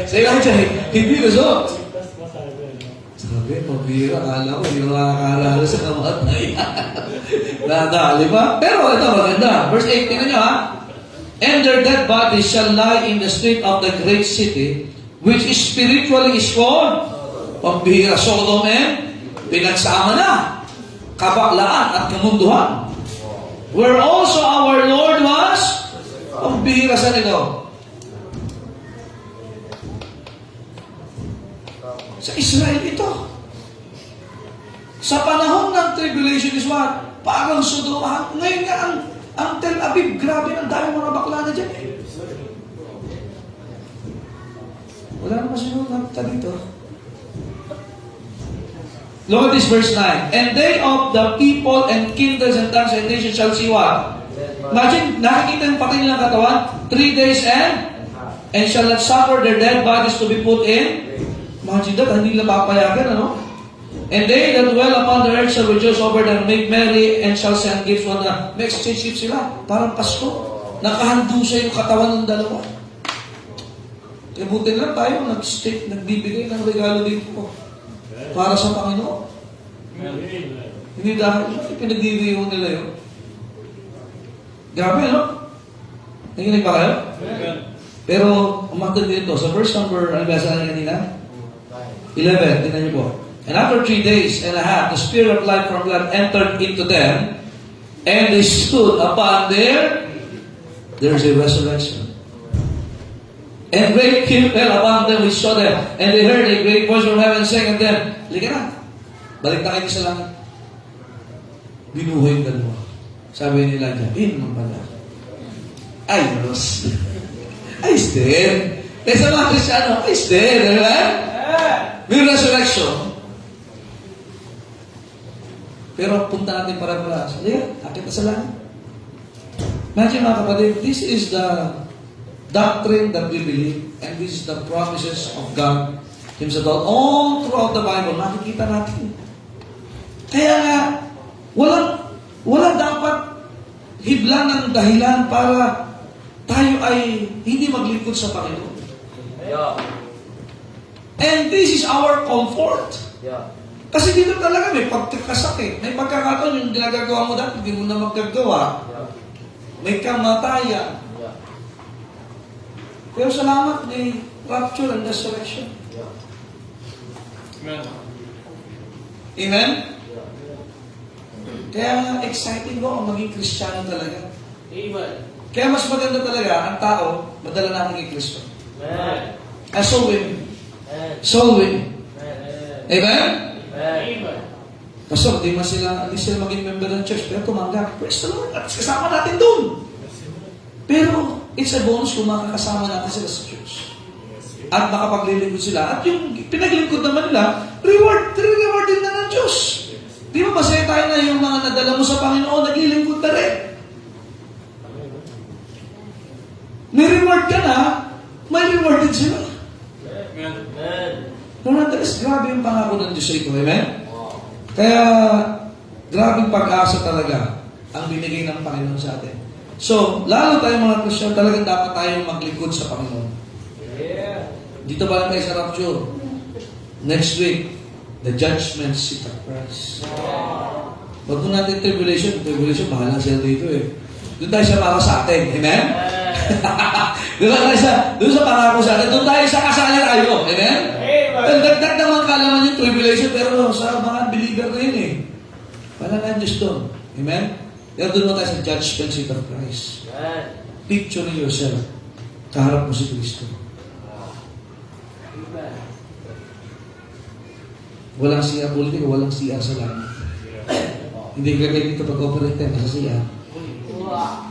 Si Elijah, hindi lusot. Sabi, pabira, akala ko, hindi ko nakakaalala sa kamatayan. Nadali ba? Pero ito maganda. Verse 8, tingnan nyo ha. And their dead bodies shall lie in the street of the great city, which is spiritually is called pambihira, Sodom and pinagsama na, kabaklaan at kamunduhan. Where also our Lord was pambihira sa nito. Sa Israel ito. Sa panahon ng tribulation is what? Parang Sodom. Ngayon nga ang Tel Aviv, grabe, ang dami mga bakla na dyan eh. Wala naman sinunod na dito. Look at this verse 9. And they of the people and kindreds and tongues and nations shall see what? Imagine, nakikita yung patay nilang katawan, 3 days and shall not suffer their dead bodies to be put in. Imagine that, hindi nila papayagan, ano? And they that dwell upon the earth shall rejoice over them, make merry, and shall send gifts one another. May exchange gifts sila, parang Pasko. Nakahando sa yung katawan ng dalawa. Kaya buti lang tayo, nagbibigay ng regalo dito para sa Panginoon. Hindi dahil, pinagdiriyo nila yun. Grabe, no? Nakinig ba kayo? Pero, umatid dito, sa verse number, ano ba sa kanina? 11, tingnan niyo po. And after 3 days and a half, the Spirit of life from God entered into them, and they stood upon there's a resurrection. And great fear fell upon them which saw them, and they heard a great voice from heaven saying unto them, "Halika na, balik na kayo sa langit." Binuhay yung dalawa. Sabi nila dyan, naman pala. Ay, Diyos. Ay, dead. Kaya sa mga Kristyano, ay, dead. Di ba? May resurrection. Pero punta natin para halika, akit na sa langit. Imagine mga kapatid, this is the doctrine that we believe, and this is the promises of God Himself. All throughout the Bible, makikita natin. Kaya nga, walang dapat hiblan ng dahilan para tayo ay hindi maglingkod sa Panginoon. Yeah. And this is our comfort. Yeah. Kasi dito talaga may pagkakasakit. May pagkakataon yung ginagagawa mo dati, hindi mo na magagawa. Yeah. May kamatayan. Yeah. Pero salamat, may rapture and resurrection. Yeah. Amen. Amen? Yeah. Kaya exciting ko ang maging Kristiyano talaga. Amen. Kaya mas maganda talaga ang tao, madala natin kay Kristo. Amen. Soul winning. Amen. Soul winning. Amen. Amen? Amen. Pastor, hindi sila maging member ng church, pero tumanggap. Praise the Lord. At kasama natin doon. Pero, it's a bonus kung makakasama natin sila sa church. At makapaglilingkod sila. At yung pinaglingkod naman nila, reward din na ng Diyos. Di ba masaya tayo na yung mga nadala mo sa Panginoon, naglilingkod na rin. May reward ka na, may reward din sila. Amen. Amen. No, nonetheless, grabe yung pangako ng Diyos sa ito. Amen? Wow. Kaya, grabing pag-asa talaga ang binigay ng Panginoon sa atin. So, lalo tayong mga Kristiyan, talagang dapat tayong maglingkod sa Panginoon. Yeah. Dito ba lang tayo sa rapture? Next week, the judgment seat of Christ. Wag mo natin tribulation, bahala sila dito eh. Doon tayo sa para sa atin. Amen? Doon sa pangako sa atin. Doon tayo sa kasali tayo. Amen? Amen. Dagdag naman kalaman yung tribulation, pero sa mga believer na yun eh. Wala na Diyos doon. Amen? Pero doon mo tayo sa judgment seat of Christ. Amen. Picture yourself. Kaharap mo si Kristo. Amen. Walang CR politik, walang CR sa langit. Hindi ka kayo dito pag-operate tayo sa CR. Wow.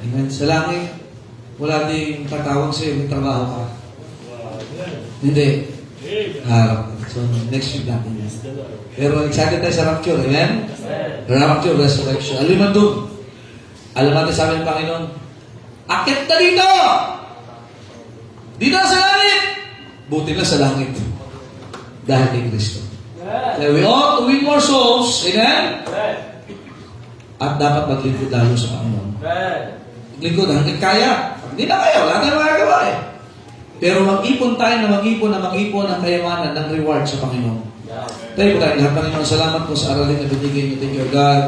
Amen? Sa langit, wala ding tatawag sa'yo, may trabaho ka. Amen. Hindi. Amen. So, next week natin yan. Praise the Lord. Pero excited tayo sa rapture, amen? Amen. Rapture, resurrection. Alam mo doon. Alam natin sabi ng Panginoon, akit na dito! Dito sa langit! Buti na sa langit. Dahil kay Kristo. Kaya we ought to win more souls, amen? Amen. At dapat maglingkod lalo sa Panginoon. Amen. Maglingkod hanggang kaya. Pag hindi na kaya, wala tayong magagawa eh. Pero mag-ipon tayo na mag-ipon ng kayamanan ng reward sa Panginoon. Yeah. Tayo po tayo lahat, Panginoon. Salamat po sa aralin na binigay niyo. Thank you, God,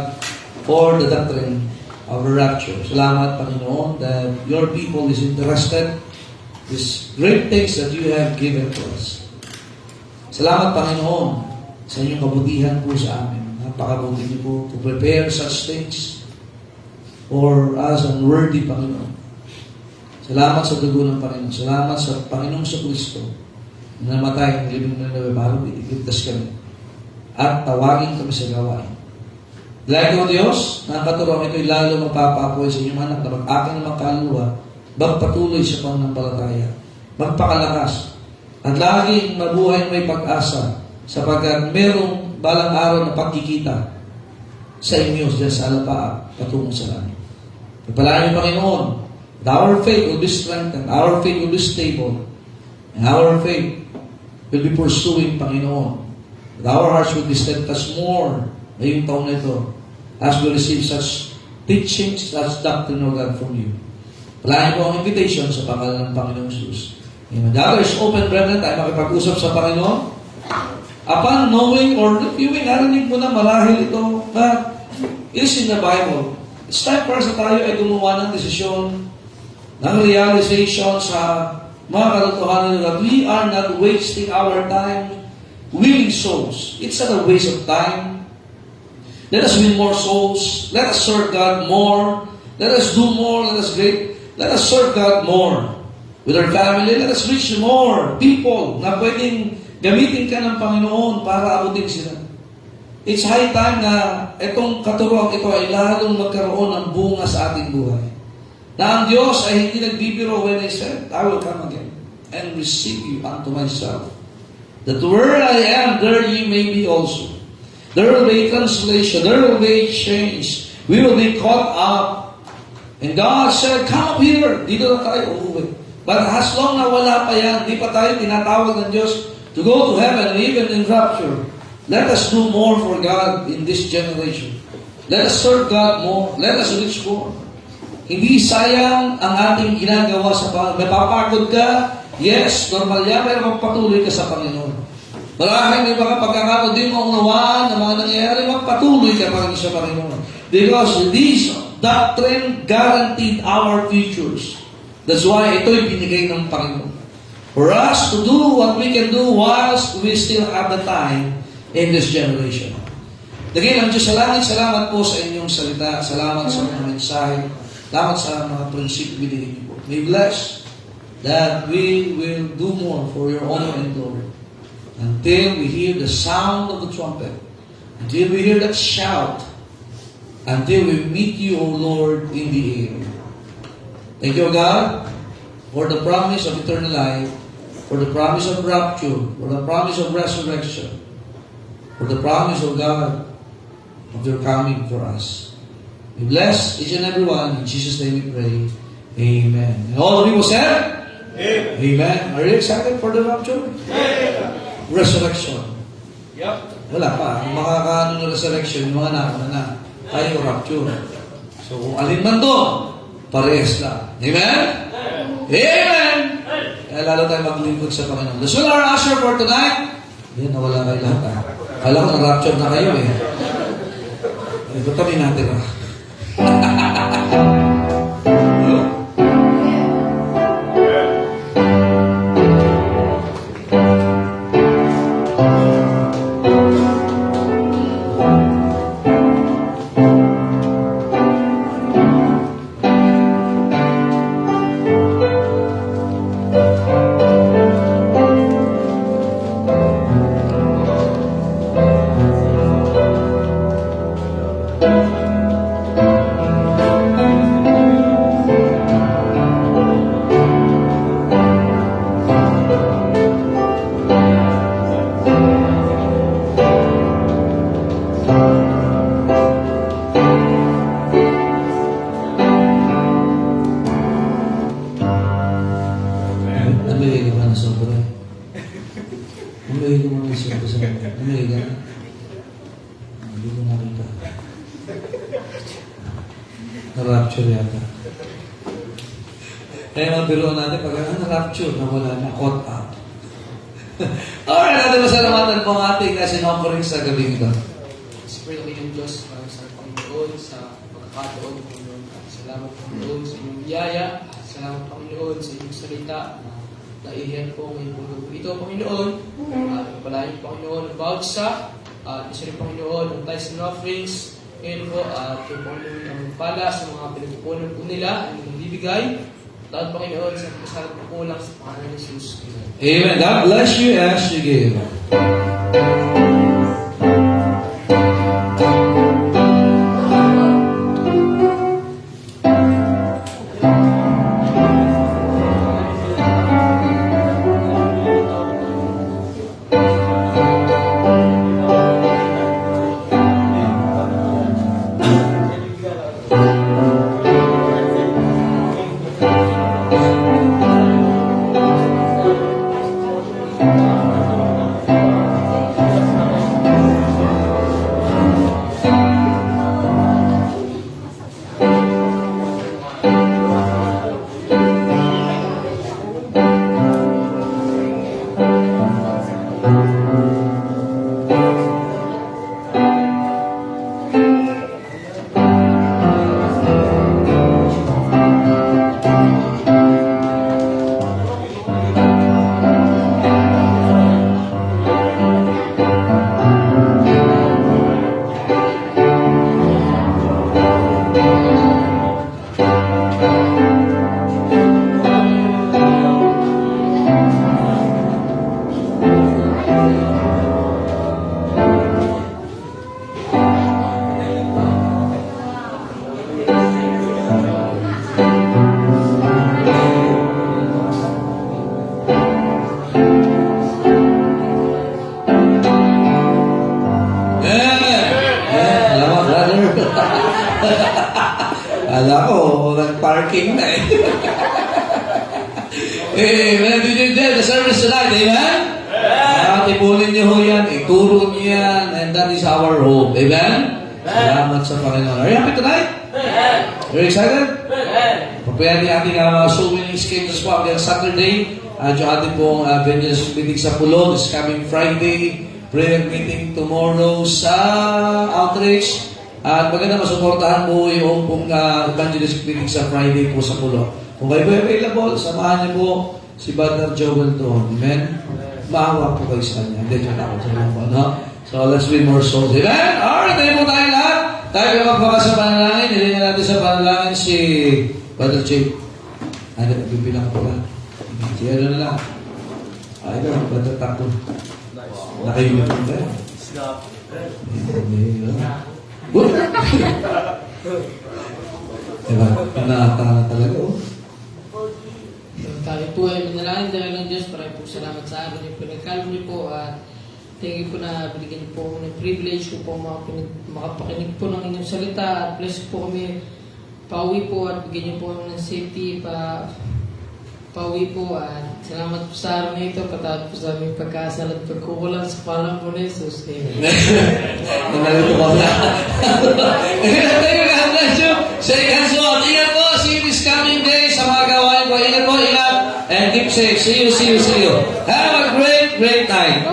for the doctrine of the rapture. Salamat, Panginoon, that your people is interested in these great things that you have given to us. Salamat, Panginoon, sa inyong kabutihan po sa amin. Napakabuti niyo po to prepare such things for us unworthy, Panginoon. Salamat sa dugo ng Panginoon. Salamat sa Panginoong sa Kristo na namatay ng libing na nababago, iligtas kami. At tawagin kami sa gawain. Dahil ko, Diyos, na ang katuruan ito'y lalo magpapaapoy sa inyong anak na mag-aking ng kaluluwa, magpatuloy sa pananampalataya, magpakalakas, at laging mabuhay may pag-asa sapagkat merong balang araw na pagkikita sa inyo dyan sa alapaa patungo sa langit. Pagpalaan niyo, Panginoon, that our faith will be strengthened, our faith will be stable, and our faith will be pursuing, Panginoon. That our hearts will be steadfast more ngayong taon na ito as we receive such teachings, such doctrine of God from you. Palayan po ang invitation sa pangalan ng Panginoong Jesus. Amen. The other is open, brethren, tayo makipag-usap sa Panginoon. Upon knowing or reviewing, narinig mo na marahil ito, but is in the Bible. It's time para sa tayo ay gumawa ng desisyon, ng realization sa mga katotohanan that we are not wasting our time winning souls. It's not a waste of time. Let us win more souls. Let us serve God more. Let us do more. Let us serve God more. With our family, let us reach more people na pwedeng gamitin ka ng Panginoon para abutin sila. It's high time na itong katuroang ito ay lalong magkaroon ng bunga sa ating buhay. Na ang Diyos ay hindi nagbibiro when He said, I will come again and receive you unto myself. That where I am, there ye may be also. There will be translation, there will be change. We will be caught up. And God said, come up here. Dito na tayo uuwi. But as long na wala pa yan, di pa tayo tinatawag ng Diyos to go to heaven, even in rapture. Let us do more for God in this generation. Let us serve God more. Let us reach more. Hindi sayang ang ating ginagawa sa Panginoon. May papagod ka, yes, normal yan, pero magpatuloy ka sa Panginoon. Maraming may mga pagkakataon din mo unawaan ng mga nangyayari, magpatuloy ka pa rin sa Panginoon. Because this doctrine guaranteed our futures. That's why ito'y binigay ng Panginoon. For us to do what we can do whilst we still have the time in this generation. Dakilang Diyos sa langit, salamat po sa inyong salita. Salamat sa mga mensahe. Salamat sa mga prinsipyo binigay niyo po. May bless that we will do more for your honor and glory. Until we hear the sound of the trumpet. Until we hear that shout. Until we meet you, O Lord, in the air. Thank you, God, for the promise of eternal life, for the promise of rapture, for the promise of resurrection, for the promise of God of your coming for us. We bless each and every one. In Jesus' name we pray. Amen. And all the people said? Amen. Amen. Are you excited for the rapture? Amen. Resurrection. Yep. Wala pa. Ang makakaano ng resurrection, yung mga nauna na. Tayo rapture. So, kung alin man doon, parehas lang. Amen? Amen! Kaya lalo tayo maglingkod sa Panginoon. This will our usher for tonight. Yan, nawala kayo lahat. Ha? Kala ko na-rapture na kayo eh. Ito kami natin. Umili ka ba na sobra? Umili ka ba na sobra sa mga? Umili ka na? Hindi ko nakita. Na-rapture yata. Kaya mabiruan natin pag na-rapture, nawala na, caught up. Alright, natin masalamatan po ang ating sinofering sa gabi ito. Spirit ng Diyos, maraming sa Panginoon sa pagkakataon ng Panginoon. Salamat Panginoon sa inyong biyaya. Salamat Panginoon sa inyong salita na naihiyan po ngayon po ito Panginoon. At palahin Panginoon ang bawat isa. At isa rin Panginoon ang tithes and offerings. Ngayon po at yung Panginoon ang pala sa mga pinagpupunan po nila ang bibigay. At Panginoon sa kasalat na kulang sa pangalan ni Jesus. Amen. God bless you as you give. Alam ko, nag-parking na eh. Ladies and gentlemen, the service tonight, amen? Tipunin niyo ho yan, ituro niyo yan, and that is our hope. Amen? Salamat sa Panginoon. Are you happy tonight? Very excited? Papayan niya ating soul winning schedules po hanggang Saturday. Yung ating pong Vengeance meeting sa Pulong is coming Friday. Prayer meeting tomorrow sa Outreach. At maganda masuportahan po yung pong evangelist meeting sa Friday po sa Pulong. Kung kayo po available, samahan niyo po si Brother Joel doon. Amen? Maawa po kayo sa kanya. Hindi, dyan ako sa mga po, no? So, let's win more souls. Amen? Alright, tayo po tayo lahat. Tayo po magpaka sa panalangin. Nilingin natin sa panalangin si Brother Jake. Ano, bibilang ko lang. Si ano na lang. Ay, ka, Brother Taco. Naka-uniform ba? Good. Diba? Pinata na talaga, oh. Tayo po ay manalangin dahil ng Diyos. Maraming po salamat sa araw niyo po. Nagkalam niyo po at thank you po na binigyan niyo po ako ng privilege ko po makapakinig po ng inyong salita at bless po kami pauwi po at bigyan niyo po kami ng safety pauwi po at salamat po sa araw na ito patawad po sa aming pagkasal at pagkukulang sa palang po ni Jesus. Amen. Nandito ko na. God bless you. Say hands on. Ingat po. See you this coming day sa mga gawain po. Ingat po, ingat. And keep safe. See you. Have a great night.